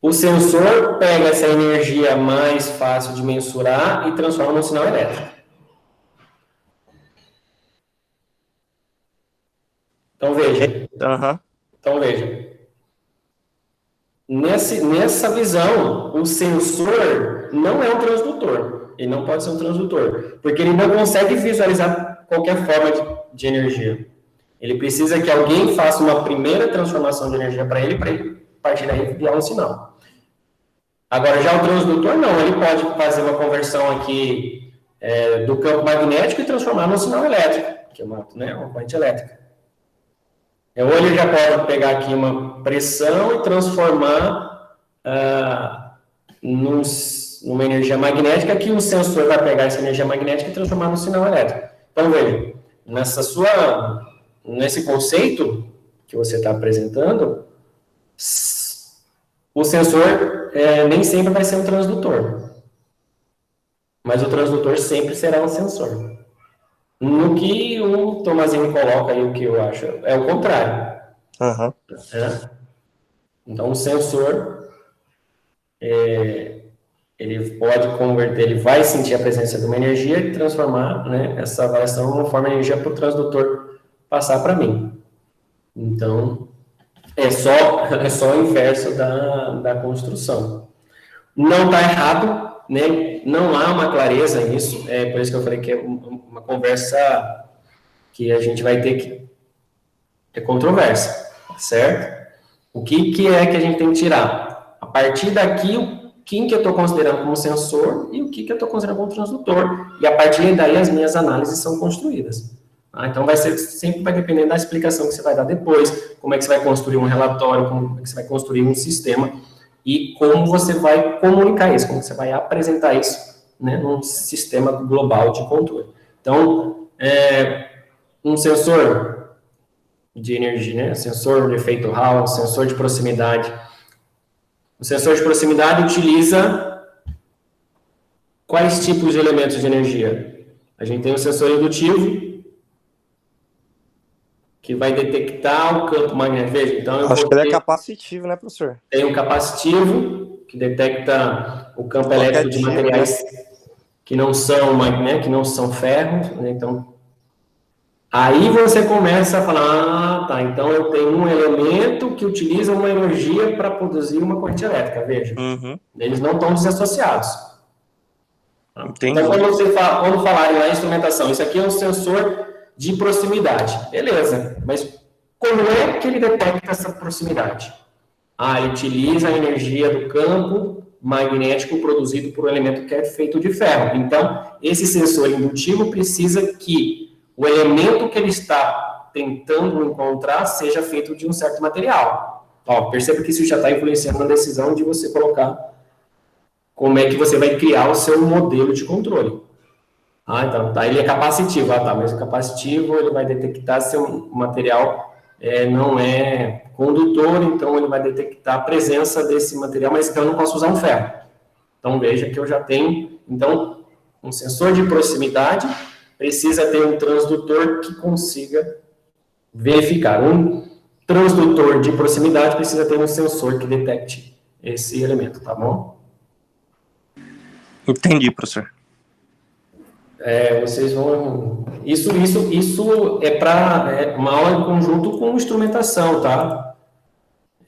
Speaker 1: O sensor pega essa energia mais fácil de mensurar e transforma num sinal elétrico. Então, veja. Nessa visão, o sensor não é um transdutor. Ele não pode ser um transdutor, porque ele não consegue visualizar qualquer forma de energia. Ele precisa que alguém faça uma primeira transformação de energia para ele partir daí enviar um sinal. Agora, já o transdutor não, ele pode fazer uma conversão aqui do campo magnético e transformar num sinal elétrico, que é uma corrente elétrica. Ou ele já pode pegar aqui uma pressão e transformar numa energia magnética, que o sensor vai pegar essa energia magnética e transformar num sinal elétrico. Então, veja, nesse conceito que você está apresentando, o sensor nem sempre vai ser um transdutor, mas o transdutor sempre será um sensor. No que o Tomazinho coloca aí, o que eu acho, é o contrário. Então, o sensor, ele pode converter, ele vai sentir a presença de uma energia e transformar, né, essa variação numa forma de energia para o transdutor passar para mim. Então, é só o inverso da construção. Não está errado, né? Não há uma clareza nisso, por isso que eu falei que é uma conversa que a gente vai ter que ter controversa, certo? O que é que a gente tem que tirar? A partir daqui, quem que eu estou considerando como sensor e o que eu estou considerando como transdutor. E a partir daí as minhas análises são construídas. Então sempre vai depender da explicação que você vai dar depois, como é que você vai construir um relatório, como é que você vai construir um sistema e como você vai comunicar isso, como você vai apresentar isso, né, num sistema global de controle. Então, um sensor de energia, né, sensor de efeito Hall, sensor de proximidade. O sensor de proximidade utiliza quais tipos de elementos de energia? A gente tem o sensor indutivo, que vai detectar o campo magnético. Veja, então
Speaker 6: acho que ele é capacitivo, né, professor?
Speaker 1: Tem um capacitivo, que detecta o campo elétrico de materiais que não são magnéticos, que não são ferros, né? Então, aí você começa a falar, tá, então eu tenho um elemento que utiliza uma energia para produzir uma corrente elétrica, veja. Eles não estão desassociados.
Speaker 6: Entendi.
Speaker 1: Então, quando falarem lá em instrumentação, isso aqui é um sensor de proximidade. Beleza, mas Como é que ele detecta essa proximidade? Ele utiliza a energia do campo magnético produzido por um elemento que é feito de ferro. Então, esse sensor indutivo precisa que o elemento que ele está tentando encontrar seja feito de um certo material. Perceba que isso já está influenciando na decisão de você colocar como é que você vai criar o seu modelo de controle. Então, ele é capacitivo. Mas o capacitivo, ele vai detectar se o material não é condutor, então ele vai detectar a presença desse material, mas então eu não posso usar um ferro. Então, veja que eu já tenho, então, um sensor de proximidade precisa ter um transdutor que consiga verificar. Um transdutor de proximidade precisa ter um sensor que detecte esse elemento, tá bom?
Speaker 6: Entendi, professor.
Speaker 1: Vocês vão... Isso é para uma aula em conjunto com instrumentação, tá?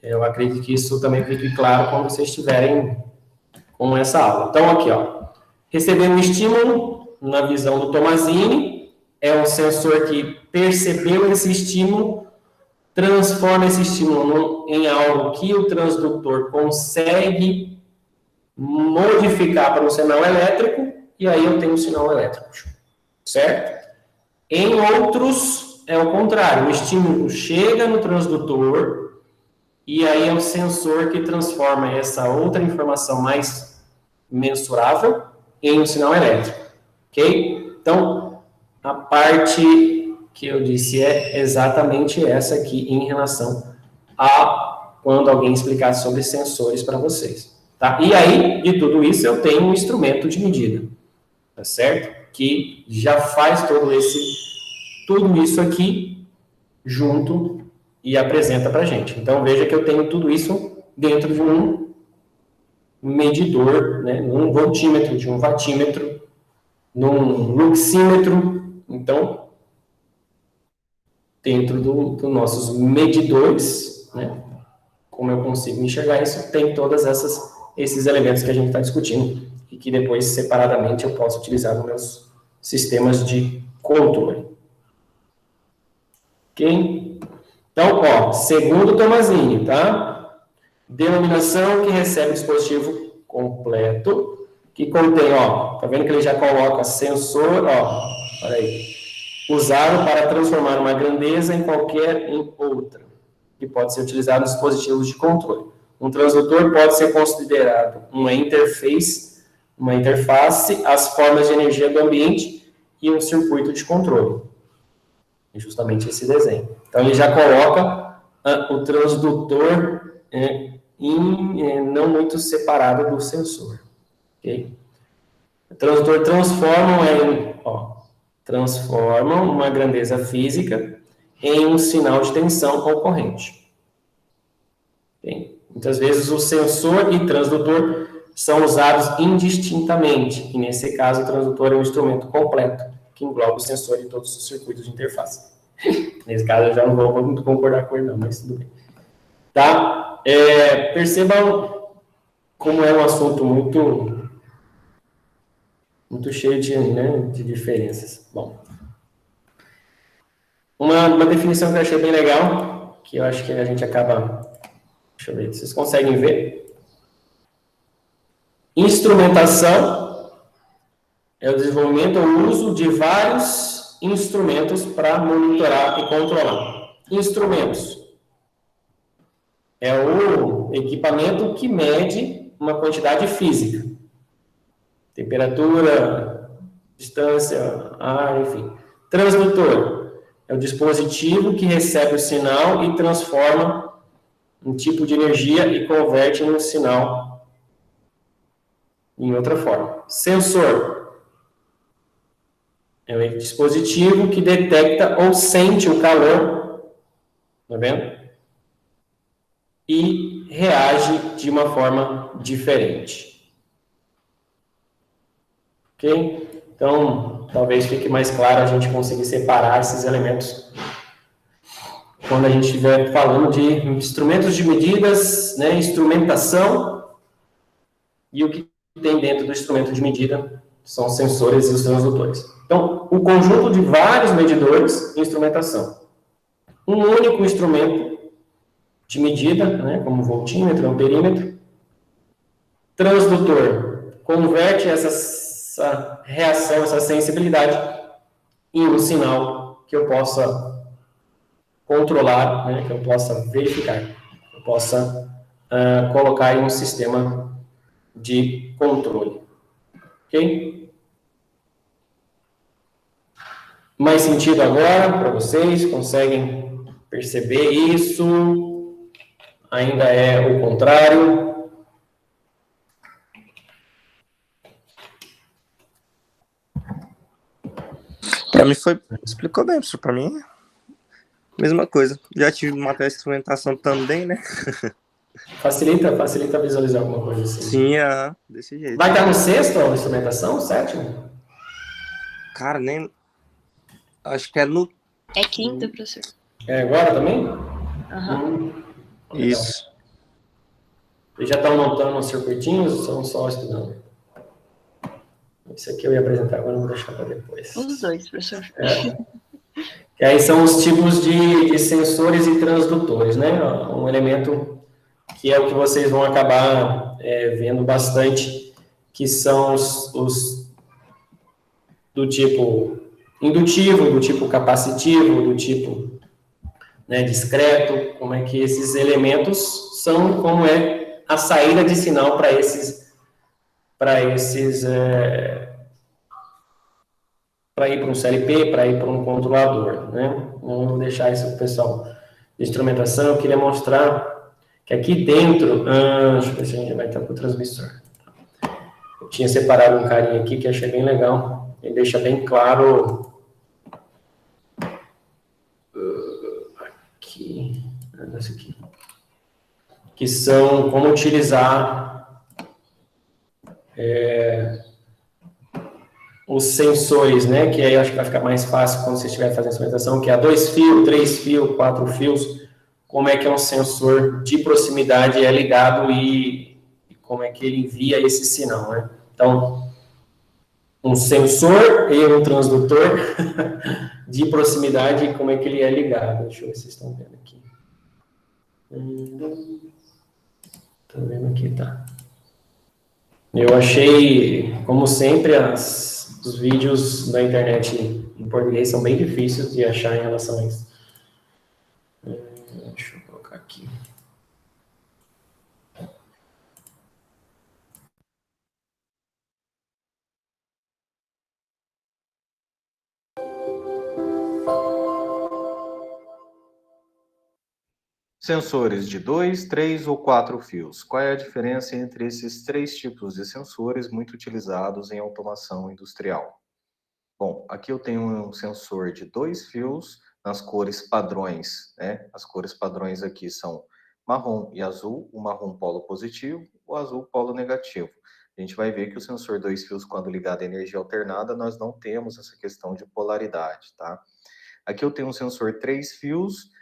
Speaker 1: Eu acredito que isso também fique claro quando vocês estiverem com essa aula. Então, aqui, receber um estímulo na visão do Tomazini, é um sensor que percebeu esse estímulo, transforma esse estímulo em algo que o transdutor consegue modificar para um sinal elétrico, e aí eu tenho um sinal elétrico, certo? Em outros, é o contrário, o estímulo chega no transdutor, e aí é o sensor que transforma essa outra informação mais mensurável em um sinal elétrico, ok? Então, a parte que eu disse é exatamente essa aqui em relação a quando alguém explicar sobre sensores para vocês, tá? E aí, de tudo isso, eu tenho um instrumento de medida, tá certo? Que já faz tudo isso aqui junto e apresenta para a gente. Então, veja que eu tenho tudo isso dentro de um medidor, né, num voltímetro, de um watímetro, num luxímetro. Então, dentro dos nossos medidores, né, como eu consigo enxergar isso, tem todos esses elementos que a gente está discutindo e que depois, separadamente, eu posso utilizar nos meus sistemas de controle. Ok? Então, segundo Tomazini, tá? Denominação que recebe o dispositivo completo, que contém, tá vendo que ele já coloca sensor, olha aí, usado para transformar uma grandeza em outra, que pode ser utilizado nos dispositivos de controle. Um transdutor pode ser considerado uma interface às formas de energia do ambiente e um circuito de controle. É justamente esse desenho. Então, ele já coloca o transdutor não muito separado do sensor. Okay? O transdutor transforma uma grandeza física em um sinal de tensão ou corrente. Okay? Muitas vezes o sensor e transdutor são usados indistintamente, e nesse caso o transdutor é um instrumento completo, que engloba o sensor e todos os circuitos de interface. Nesse caso eu já não vou muito concordar com ele não, mas tudo bem. Tá? Percebam como é um assunto muito cheio de diferenças. Bom, uma definição que eu achei bem legal, que eu acho que a gente acaba... Deixa eu ver, vocês conseguem ver? Instrumentação é o desenvolvimento ou uso de vários instrumentos para monitorar e controlar. Instrumentos é o equipamento que mede uma quantidade física. Temperatura, distância, ar, enfim. Transdutor é o dispositivo que recebe o sinal e transforma um tipo de energia e converte em um sinal em outra forma. Sensor é um dispositivo que detecta ou sente o calor, tá vendo? E reage de uma forma diferente. Ok? Então, talvez fique mais claro a gente conseguir separar esses elementos quando a gente estiver falando de instrumentos de medidas, né, instrumentação, e o que tem dentro do instrumento de medida são os sensores e os transdutores. Então, o conjunto de vários medidores e instrumentação. um único instrumento de medida, né, como voltímetro, amperímetro. Transdutor converte essa reação, essa sensibilidade em um sinal que eu possa controlar, né, que eu possa verificar, que eu possa colocar em um sistema de controle. Ok? Mais sentido agora para vocês? Conseguem perceber isso? Ainda é o contrário?
Speaker 6: Para mim explicou bem, professor. Para mim, mesma coisa. Já tive matéria de instrumentação também, né?
Speaker 1: Facilita visualizar alguma coisa assim.
Speaker 6: Sim, desse jeito.
Speaker 1: Vai estar no sexto a instrumentação? Sétimo?
Speaker 6: Cara, nem. Acho que é no.
Speaker 4: É quinta, professor.
Speaker 1: É agora também?
Speaker 4: Aham.
Speaker 6: Isso.
Speaker 1: Vocês já estão montando os circuitinhos ou estão só estudando? Isso aqui eu ia apresentar, agora não vou deixar para depois.
Speaker 4: Os dois, professor.
Speaker 1: Que aí são os tipos de sensores e transdutores, né? Um elemento que é o que vocês vão acabar vendo bastante, que são os do tipo indutivo, do tipo capacitivo, do tipo, né, discreto, como é que esses elementos são, como é a saída de sinal para ir para um CLP, para ir para um controlador, né? Não vou deixar isso para o pessoal de instrumentação. Eu queria mostrar que aqui dentro, deixa eu ver se a gente vai estar com o transmissor. Eu tinha separado um carinha aqui que achei bem legal. Ele deixa bem claro aqui, esse aqui, que são como utilizar os sensores, né, que aí eu acho que vai ficar mais fácil quando você estiver fazendo instrumentação, que é 2 fios, 3 fios, 4 fios, como é que é um sensor de proximidade é ligado e como é que ele envia esse sinal, né? Então, um sensor e um transdutor de proximidade, como é que ele é ligado. Deixa eu ver se vocês estão vendo aqui. Estão vendo aqui, tá. Eu achei, como sempre, os vídeos da internet em português são bem difíceis de achar em relação a isso. Deixa eu colocar aqui.
Speaker 7: Sensores de 2, 3 ou 4 fios. Qual é a diferença entre esses três tipos de sensores muito utilizados em automação industrial? Bom, aqui eu tenho um sensor de 2 fios nas cores padrões, né? As cores padrões aqui são marrom e azul, o marrom polo positivo, o azul polo negativo. A gente vai ver que o sensor 2 fios, quando ligado à energia alternada, nós não temos essa questão de polaridade, tá? Aqui eu tenho um sensor 3 fios,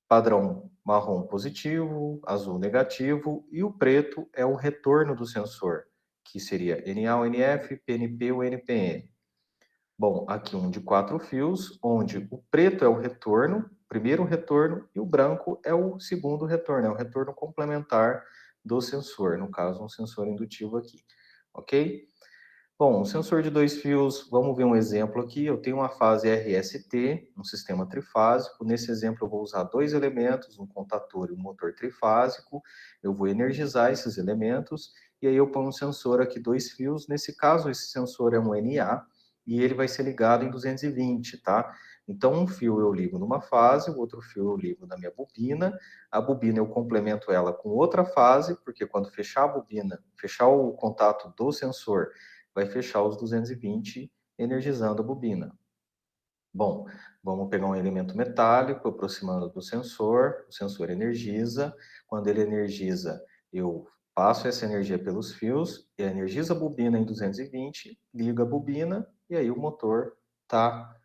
Speaker 7: padrão marrom positivo, azul negativo, e o preto é o retorno do sensor, que seria NA ou NF, PNP ou NPN. Bom, aqui um de 4 fios, onde o preto é o retorno, primeiro retorno, e o branco é o segundo retorno, é o retorno complementar do sensor, no caso um sensor indutivo aqui, ok? Bom, um sensor de 2 fios, vamos ver um exemplo aqui. Eu tenho uma fase RST, um sistema trifásico. Nesse exemplo, eu vou usar 2 elementos, um contator e um motor trifásico. Eu vou energizar esses elementos e aí eu ponho um sensor aqui, 2 fios. Nesse caso, esse sensor é um NA e ele vai ser ligado em 220, tá? Então, um fio eu ligo numa fase, o outro fio eu ligo na minha bobina. A bobina eu complemento ela com outra fase, porque quando fechar a bobina, fechar o contato do sensor, vai fechar os 220, energizando a bobina. Bom, vamos pegar um elemento metálico, aproximando do sensor, o sensor energiza. Quando ele energiza, eu passo essa energia pelos fios, e energiza a bobina em 220, liga a bobina, e aí o motor está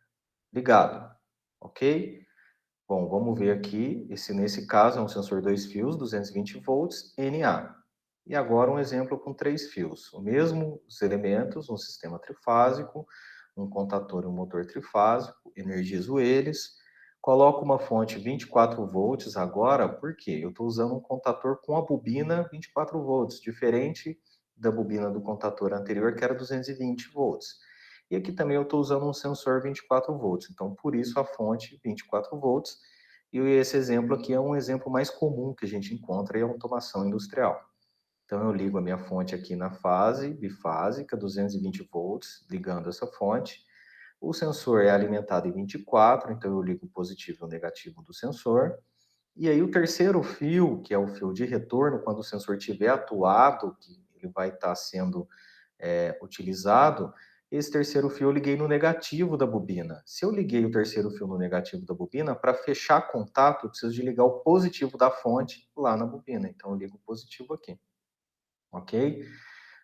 Speaker 7: ligado, ok? Bom, vamos ver aqui, nesse caso é um sensor 2 fios, 220 volts, NA. E agora um exemplo com 3 fios. Os mesmos elementos, um sistema trifásico, um contator e um motor trifásico, energizo eles. Coloco uma fonte 24 volts agora, por quê? Eu estou usando um contador com a bobina 24 volts, diferente da bobina do contador anterior, que era 220 volts. E aqui também eu estou usando um sensor 24 volts, então por isso a fonte 24 volts. E esse exemplo aqui é um exemplo mais comum que a gente encontra em automação industrial. Então eu ligo a minha fonte aqui na fase bifásica, 220 volts, ligando essa fonte. O sensor é alimentado em 24, então eu ligo o positivo e o negativo do sensor. E aí o terceiro fio, que é o fio de retorno, quando o sensor tiver atuado, que ele vai estar sendo utilizado, esse terceiro fio eu liguei no negativo da bobina. Se eu liguei o terceiro fio no negativo da bobina, para fechar contato, eu preciso de ligar o positivo da fonte lá na bobina. Então eu ligo o positivo aqui. Ok?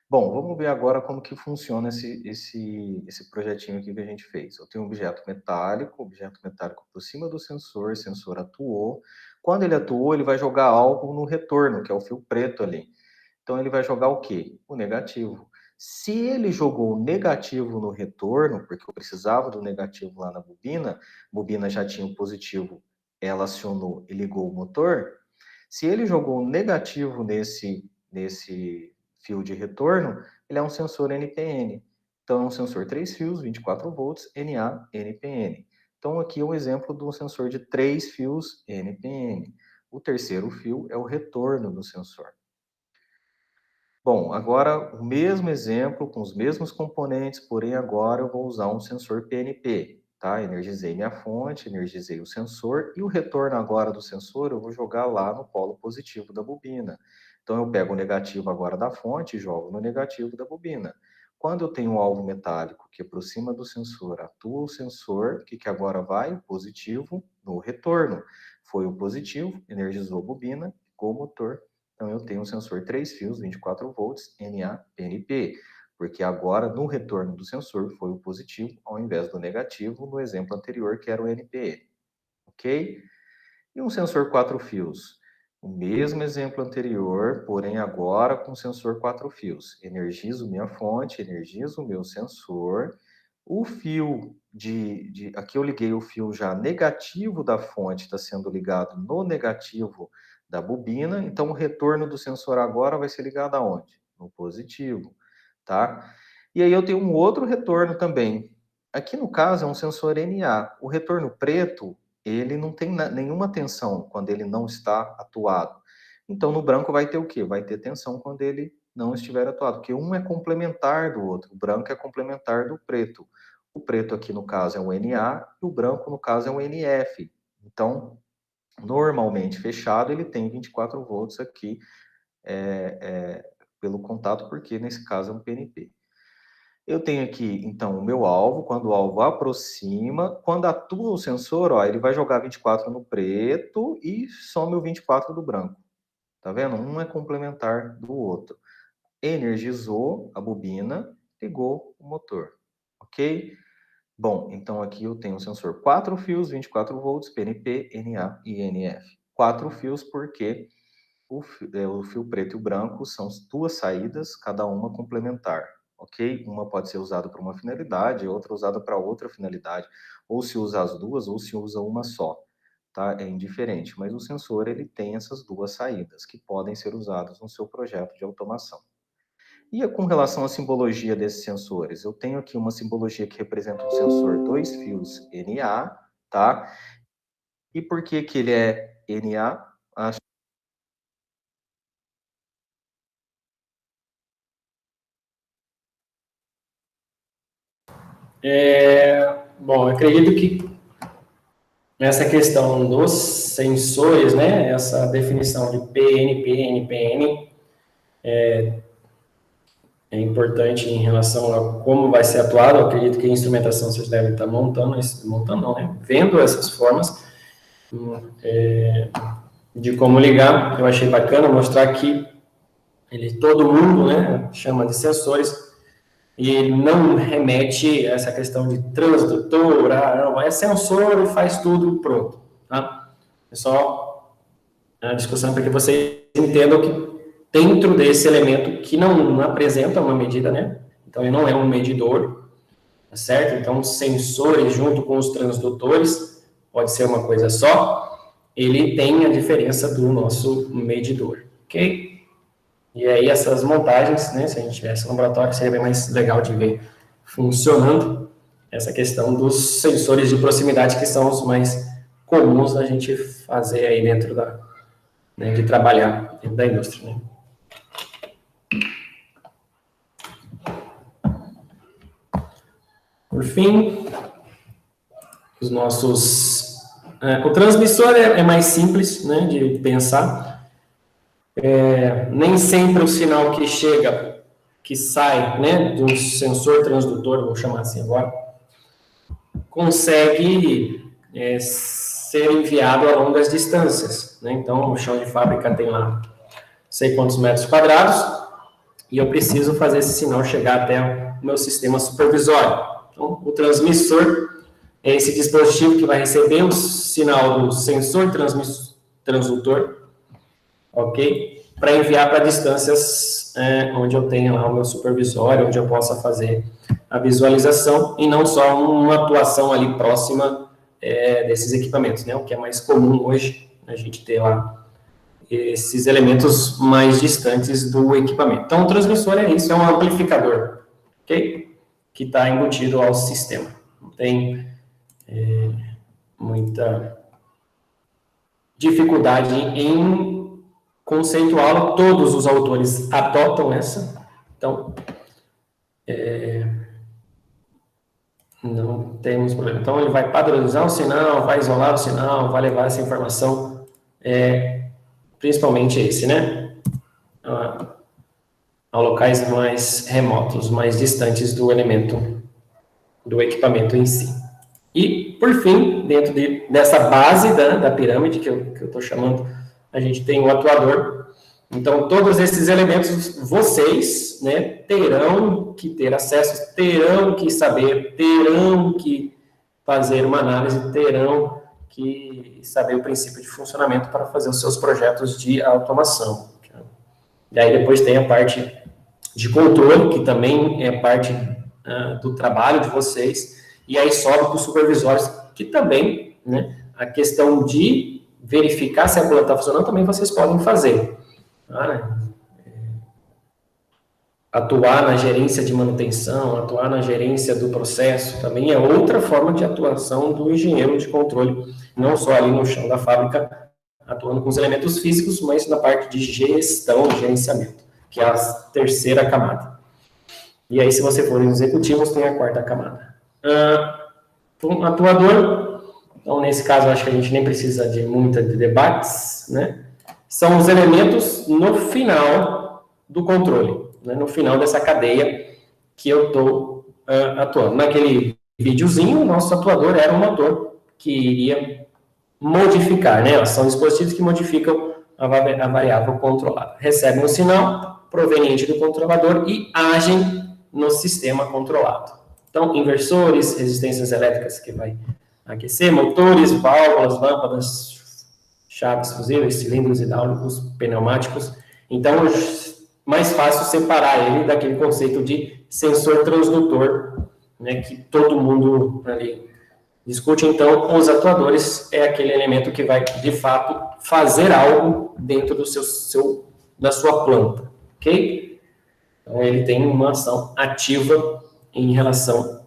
Speaker 7: Bom, vamos ver agora como que funciona esse projetinho aqui que a gente fez. Eu tenho um objeto metálico por cima do sensor, o sensor atuou. Quando ele atuou, ele vai jogar algo no retorno, que é o fio preto ali. Então, ele vai jogar o quê? O negativo. Se ele jogou o negativo no retorno, porque eu precisava do negativo lá na bobina, a bobina já tinha o positivo, ela acionou e ligou o motor. Se ele jogou o negativo nesse fio de retorno, ele é um sensor NPN. Então, é um sensor 3 fios, 24 volts, NA, NPN. Então, aqui é um exemplo de um sensor de 3 fios NPN. O terceiro fio é o retorno do sensor. Bom, agora o mesmo exemplo, com os mesmos componentes, porém agora eu vou usar um sensor PNP, tá? Energizei minha fonte, energizei o sensor, e o retorno agora do sensor eu vou jogar lá no polo positivo da bobina. Então eu pego o negativo agora da fonte e jogo no negativo da bobina. Quando eu tenho um alvo metálico que aproxima do sensor, atua o sensor, o que agora vai? O positivo no retorno. Foi o positivo, energizou a bobina, ficou o motor. Então, eu tenho um sensor 3 fios, 24 volts, NA-PNP, porque agora, no retorno do sensor, foi o positivo, ao invés do negativo, no exemplo anterior, que era o NPN. Ok? E um sensor 4 fios? O mesmo exemplo anterior, porém agora com sensor 4 fios. Energizo minha fonte, energizo o meu sensor. O fio aqui eu liguei o fio já negativo da fonte, está sendo ligado no negativo da bobina, então o retorno do sensor agora vai ser ligado aonde? No positivo, tá? E aí eu tenho um outro retorno também. Aqui no caso é um sensor NA. O retorno preto, ele não tem nenhuma tensão quando ele não está atuado. Então no branco vai ter o quê? Vai ter tensão quando ele não estiver atuado, porque um é complementar do outro. O branco é complementar do preto. O preto aqui no caso é o NA e o branco no caso é o NF. Então, normalmente fechado, ele tem 24 volts aqui pelo contato, porque nesse caso é um PNP. Eu tenho aqui, então, o meu alvo. Quando o alvo aproxima, quando atua o sensor, ó, ele vai jogar 24 no preto e some o 24 do branco. Tá vendo? Um é complementar do outro. Energizou a bobina, ligou o motor. Ok? Bom, então aqui eu tenho um sensor 4 fios, 24 volts, PNP, NA e NF. 4 fios porque o fio preto e o branco são duas saídas, cada uma complementar, ok? Uma pode ser usada para uma finalidade, outra usada para outra finalidade, ou se usa as duas, ou se usa uma só, tá? É indiferente, mas o sensor ele tem essas duas saídas que podem ser usadas no seu projeto de automação. E com relação à simbologia desses sensores, eu tenho aqui uma simbologia que representa um sensor 2 fios NA, tá? E por que que ele é NA?
Speaker 1: Bom, eu acredito que essa questão dos sensores, né, essa definição de PNP, NPN, é importante em relação a como vai ser atuado. Eu acredito que a instrumentação vocês devem estar montando não, né? Vendo essas formas de como ligar. Eu achei bacana mostrar que todo mundo, né, chama de sensores, e ele não remete a essa questão de transdutor, não, é sensor e faz tudo pronto, tá? É só a discussão para que vocês entendam que dentro desse elemento que não apresenta uma medida, né? Então, ele não é um medidor, tá certo? Então, os sensores junto com os transdutores pode ser uma coisa só, ele tem a diferença do nosso medidor, ok? E aí essas montagens, né, se a gente tivesse no laboratório, seria bem mais legal de ver funcionando essa questão dos sensores de proximidade, que são os mais comuns da gente fazer aí dentro da, né, de trabalhar dentro da indústria, né? Por fim, os nossos... o transmissor é mais simples, né, de pensar. Nem sempre o sinal que chega, que sai, né, do sensor transdutor, vou chamar assim agora, consegue ser enviado a longas distâncias, né? Então, o chão de fábrica tem lá não sei quantos metros quadrados, e eu preciso fazer esse sinal chegar até o meu sistema supervisório. Então, o transmissor é esse dispositivo que vai receber o sinal do sensor transdutor, ok? Para enviar para distâncias onde eu tenho lá o meu supervisório, onde eu possa fazer a visualização, e não só uma atuação ali próxima desses equipamentos, né? O que é mais comum hoje, a gente ter lá esses elementos mais distantes do equipamento. Então, o transmissor é isso, é um amplificador, ok? Que está embutido ao sistema. Não tem muita dificuldade em conceituá-lo, todos os autores adotam essa, então, não temos problema. Então, ele vai padronizar o sinal, vai isolar o sinal, vai levar essa informação, principalmente esse, né? A locais mais remotos, mais distantes do elemento, do equipamento em si. E, por fim, dentro dessa base da pirâmide, que eu estou chamando, a gente tem o atuador. Então, todos esses elementos, vocês, né, terão que ter acesso, terão que saber, terão que fazer uma análise, terão que saber o princípio de funcionamento para fazer os seus projetos de automação. E aí depois tem a parte de controle, que também é parte do trabalho de vocês, e aí sobe para os supervisórios, que também, né, a questão de verificar se a planta está funcionando, também vocês podem fazer. Atuar na gerência de manutenção, atuar na gerência do processo, também é outra forma de atuação do engenheiro de controle, não só ali no chão da fábrica, atuando com os elementos físicos, mas na parte de gestão, gerenciamento, que é a terceira camada. E aí, se você for nos executivos, tem a quarta camada. Um atuador, então, nesse caso, acho que a gente nem precisa de muita debates, né? São os elementos no final do controle, né? No final dessa cadeia que eu estou atuando. Naquele videozinho, o nosso atuador era um motor que iria modificar, né? São dispositivos que modificam a variável controlada. Recebem um sinal proveniente do controlador e agem no sistema controlado. Então, inversores, resistências elétricas que vai aquecer, motores, válvulas, lâmpadas, chaves fusíveis, cilindros hidráulicos, pneumáticos. Então, é mais fácil separar ele daquele conceito de sensor transdutor, né, que todo mundo ali discute. Então, os atuadores é aquele elemento que vai, de fato, fazer algo dentro do da sua planta, ok? Então, ele tem uma ação ativa em relação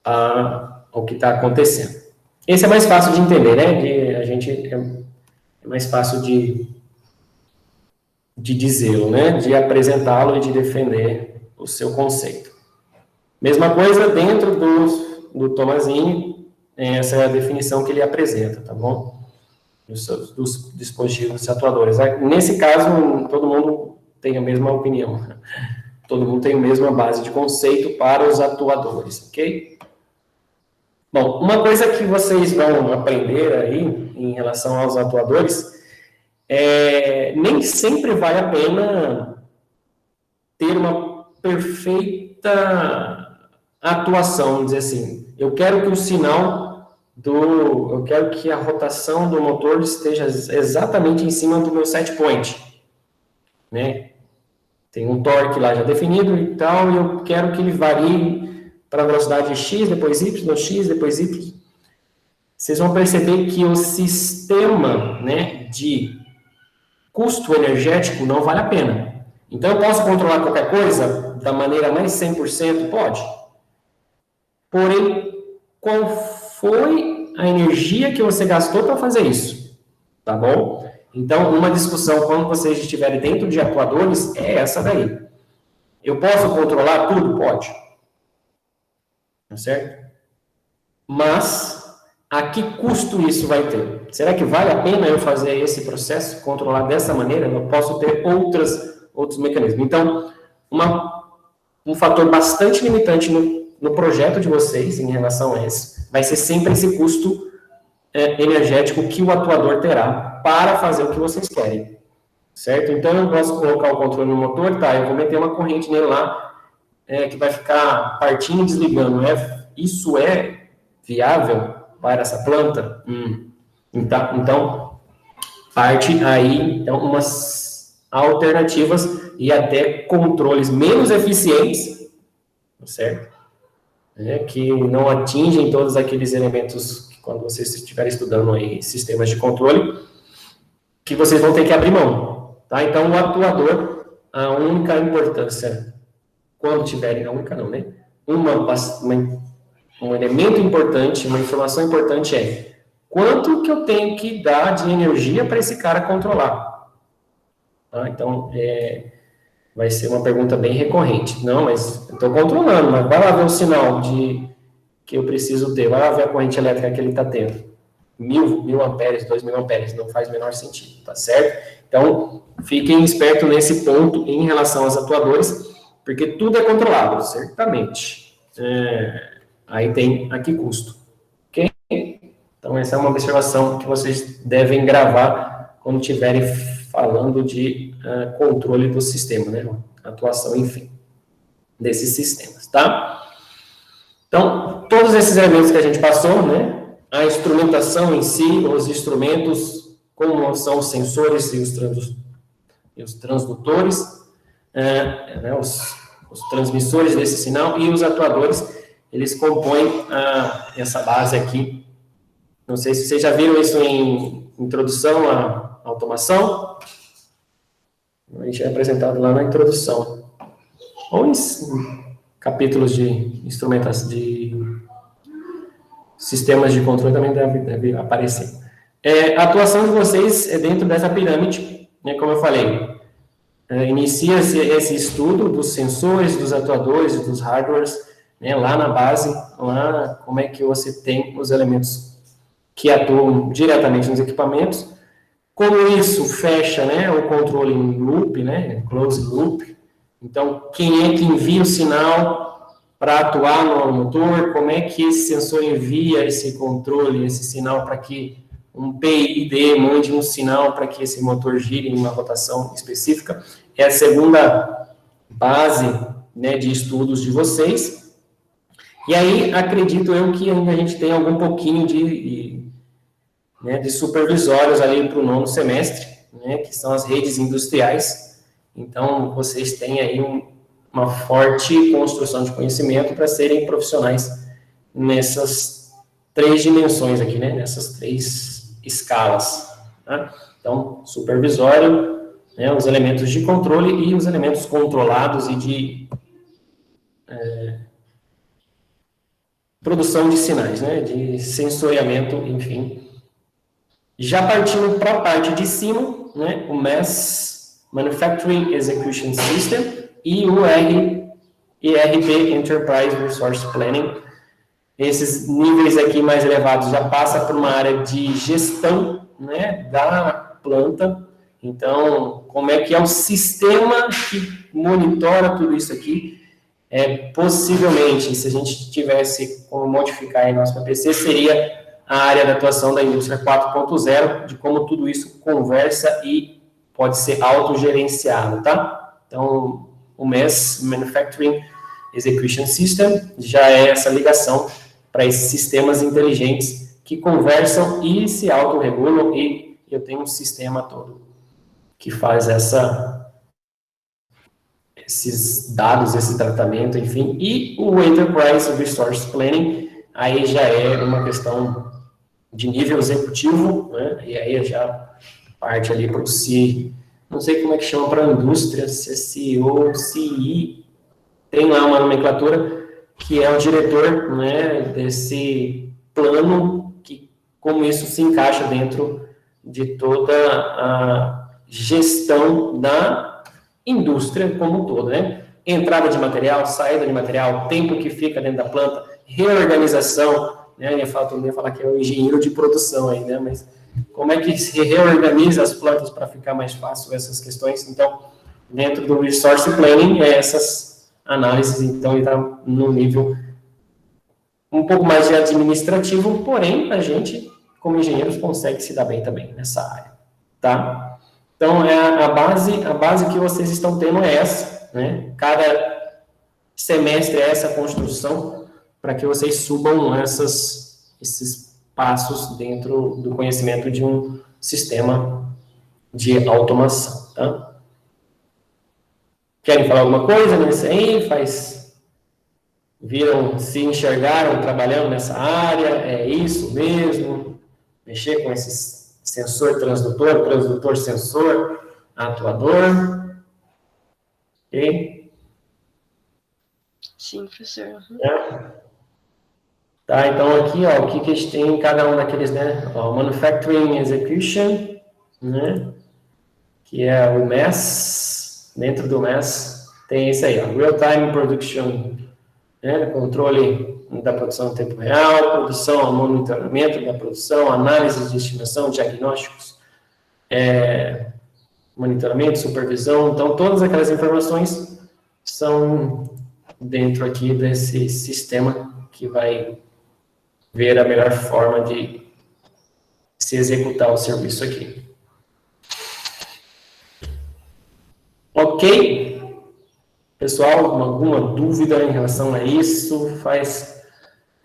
Speaker 1: ao que está acontecendo. Esse é mais fácil de entender, né? É mais fácil de dizê-lo, né? De apresentá-lo e de defender o seu conceito. Mesma coisa dentro do Tomazini, essa é a definição que ele apresenta, tá bom? Dos dispositivos atuadores. Nesse caso, todo mundo tem a mesma opinião. Todo mundo tem a mesma base de conceito para os atuadores, ok? Bom, uma coisa que vocês vão aprender aí em relação aos atuadores nem sempre vale a pena ter uma perfeita atuação, vamos dizer assim. Eu quero que o sinal eu quero que a rotação do motor esteja exatamente em cima do meu set point, né? Tem um torque lá já definido e tal, e eu quero que ele varie para a velocidade X, depois Y, X, depois Y. vocês vão perceber que o sistema, né, de custo energético não vale a pena. Então, eu posso controlar qualquer coisa da maneira mais 100%? Pode. Porém, qual foi a energia que você gastou para fazer isso? Tá bom? Então, uma discussão quando vocês estiverem dentro de atuadores é essa daí. Eu posso controlar tudo? Pode. Tá certo? Mas, a que custo isso vai ter? Será que vale a pena eu fazer esse processo, controlar dessa maneira? Eu posso ter outros mecanismos. Então, um fator bastante limitante no projeto de vocês, em relação a esse, vai ser sempre esse custo energético que o atuador terá para fazer o que vocês querem. Certo? Então, eu posso colocar o controle no motor, tá, eu vou meter uma corrente nele lá, que vai ficar partindo e desligando. Isso é viável para essa planta? Então, parte aí, então, umas alternativas e até controles menos eficientes, certo? Que não atingem todos aqueles elementos que, quando vocês estiverem estudando aí sistemas de controle, que vocês vão ter que abrir mão, tá? Então, o atuador, a única importância, quando tiverem, a única não, né? Um elemento importante, uma informação importante é quanto que eu tenho que dar de energia para esse cara controlar. Tá? Então, vai ser uma pergunta bem recorrente. Não, mas eu estou controlando, mas vai lá ver o sinal que eu preciso ter, vai lá ver a corrente elétrica que ele está tendo. 1.000 amperes, 2.000 amperes, não faz o menor sentido, tá certo? Então, fiquem espertos nesse ponto em relação aos atuadores, porque tudo é controlado, certamente. Aí tem a que custo, ok? Então, essa é uma observação que vocês devem gravar quando estiverem falando de controle do sistema, né? Atuação, enfim, desses sistemas, tá? Então, todos esses elementos que a gente passou, né? A instrumentação em si, os instrumentos, como são os sensores e os transdutores, os transmissores desse sinal e os atuadores, eles compõem essa base aqui. Não sei se vocês já viram isso em introdução à automação. A gente é apresentado lá na introdução. Ou em capítulos de instrumentação, de sistemas de controle também deve aparecer. A atuação de vocês é dentro dessa pirâmide, né, como eu falei. Inicia-se esse estudo dos sensores, dos atuadores, dos hardwares, né, lá na base, lá como é que você tem os elementos que atuam diretamente nos equipamentos. Como isso fecha, né, o controle em loop, né, close loop. Então, quem é que envia o sinal para atuar no motor? Como é que esse sensor envia esse controle, esse sinal para que um PID mande um sinal para que esse motor gire em uma rotação específica? É a segunda base, né, de estudos de vocês. E aí, acredito eu que ainda a gente tem algum pouquinho de supervisórios ali para o 9º semestre, né, que são as redes industriais. Então, vocês têm aí uma forte construção de conhecimento para serem profissionais nessas 3 dimensões aqui, né, nessas 3 escalas. Tá? Então, supervisório, né, os elementos de controle e os elementos controlados e de produção de sinais, né, de sensoriamento, enfim. Já partindo para a parte de cima, né, o Mass Manufacturing Execution System e o ERP, Enterprise Resource Planning. Esses níveis aqui mais elevados já passam por uma área de gestão, né, da planta. Então, como é que é o sistema que monitora tudo isso aqui? Possivelmente, se a gente tivesse como modificar em nosso PPC, seria a área de atuação da indústria 4.0, de como tudo isso conversa e pode ser autogerenciado, tá? Então, o Mass Manufacturing Execution System já é essa ligação para esses sistemas inteligentes que conversam e se autorregulam, e eu tenho um sistema todo que faz esses dados, esse tratamento, enfim. E o Enterprise Resource Planning, aí já é uma questão de nível executivo, né? E aí já parte ali para o CI, não sei como é que chama para a indústria, se é CEO, CI, tem lá uma nomenclatura que é o diretor, né, desse plano, que como isso se encaixa dentro de toda a gestão da indústria como um todo, né? Entrada de material, saída de material, tempo que fica dentro da planta, reorganização, né? Eu ia falar que é o engenheiro de produção aí, né? Mas como é que se reorganiza as plantas para ficar mais fácil essas questões? Então, dentro do Resource Planning, essas análises, então, ele está no nível um pouco mais de administrativo, porém, a gente, como engenheiros, consegue se dar bem também nessa área, tá? Então, a base que vocês estão tendo é essa, né? Cada semestre é essa construção para que vocês subam esses passos dentro do conhecimento de um sistema de automação, tá? Querem falar alguma coisa nesse aí? Se enxergaram trabalhando nessa área? É isso mesmo? Mexer com esses sensor transdutor sensor, atuador. Ok?
Speaker 4: Sim, professor.
Speaker 1: Tá, então aqui, ó, o que a gente tem em cada um daqueles, né? Ó, Manufacturing Execution, né? Que é o MES. Dentro do MES tem isso aí, ó, Real Time Production, né? Controle da produção em tempo real, produção, monitoramento da produção, análise de estimação, diagnósticos, monitoramento, supervisão. Então, todas aquelas informações são dentro aqui desse sistema que vai ver a melhor forma de se executar o serviço aqui. Ok? Pessoal, alguma dúvida em relação a isso?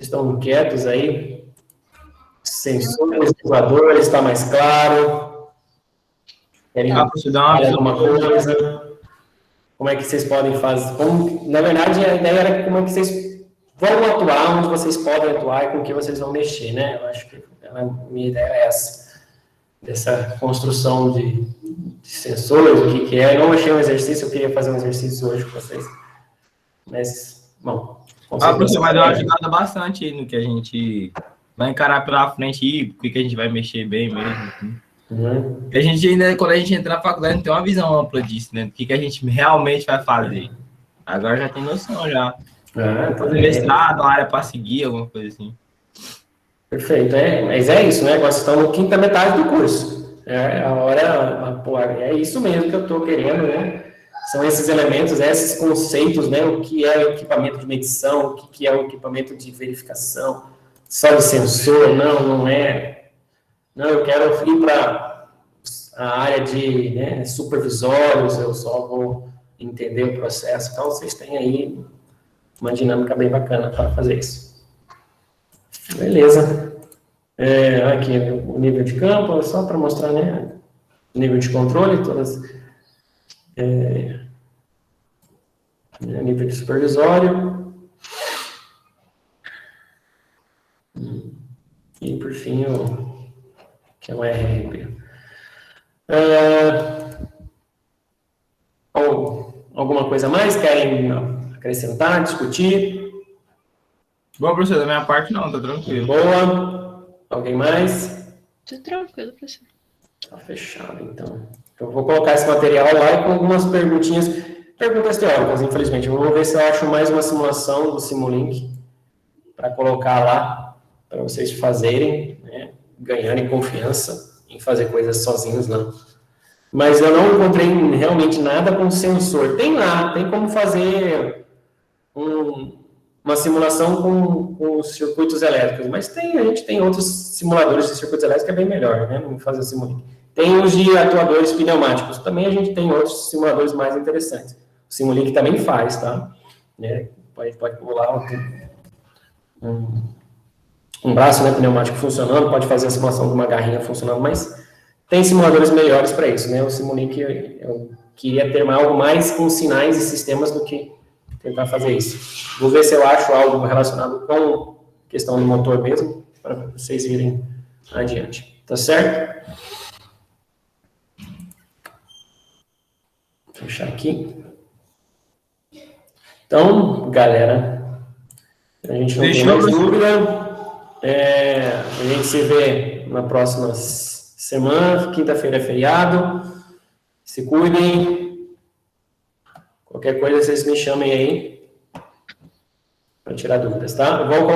Speaker 1: Estão quietos aí? Sensores, voadores, está mais claro? Querem falar alguma coisa? Como é que vocês podem fazer? Na verdade, a ideia era como é que vocês vão atuar, onde vocês podem atuar e com o que vocês vão mexer, né? Eu acho que a minha ideia é essa, dessa construção de sensores, o que é. Eu não achei um exercício, eu queria fazer um exercício hoje com vocês. Mas, bom...
Speaker 8: professor, mas eu ajudado bastante no que a gente vai encarar pela frente e o que a gente vai mexer bem mesmo. Assim.
Speaker 1: Uhum.
Speaker 8: A gente ainda, quando a gente entra na faculdade, não tem uma visão ampla disso, né? Do que a gente realmente vai fazer. Agora já tem noção, já. Fazer mestrado, uma área para seguir, alguma coisa assim.
Speaker 1: Perfeito, mas é isso, né? Agora vocês estão na quinta metade do curso. É isso mesmo que eu estou querendo, né? São esses elementos, esses conceitos, né? O que é o equipamento de medição, o que é o equipamento de verificação, só de sensor, não é. Não, eu quero ir para a área de, né, supervisórios, eu só vou entender o processo. Então, vocês têm aí uma dinâmica bem bacana para fazer isso. Beleza. Aqui o nível de campo, só para mostrar, né? O nível de controle, todas. Nível de supervisório. E, por fim, que é um RRP. Alguma coisa mais? Querem acrescentar, discutir?
Speaker 8: Bom, professor, da minha parte não, tá tranquilo.
Speaker 1: Boa. Alguém mais?
Speaker 4: Tudo tranquilo, professor.
Speaker 1: Tá fechado, então. Eu vou colocar esse material lá e com algumas perguntas teóricas, infelizmente. Eu vou ver se eu acho mais uma simulação do Simulink para colocar lá, para vocês fazerem, né, ganharem confiança em fazer coisas sozinhos, não. Mas eu não encontrei realmente nada com sensor. Tem como fazer uma simulação com os circuitos elétricos, mas a gente tem outros simuladores de circuitos elétricos que é bem melhor, né, não fazer Simulink. Tem os de atuadores pneumáticos, também a gente tem outros simuladores mais interessantes. O Simulink também faz, tá? Né? Pode pular um braço, né, pneumático funcionando, pode fazer a simulação de uma garrinha funcionando, mas tem simuladores melhores para isso, né? O Simulink, eu queria ter algo mais com sinais e sistemas do que tentar fazer isso. Vou ver se eu acho algo relacionado com questão do motor mesmo, para vocês irem adiante. Tá certo? Vou fechar aqui. Então, galera, a gente não tem mais dúvida. A gente se vê na próxima semana. Quinta-feira é feriado. Se cuidem. Qualquer coisa, vocês me chamem aí para tirar dúvidas, tá? Eu vou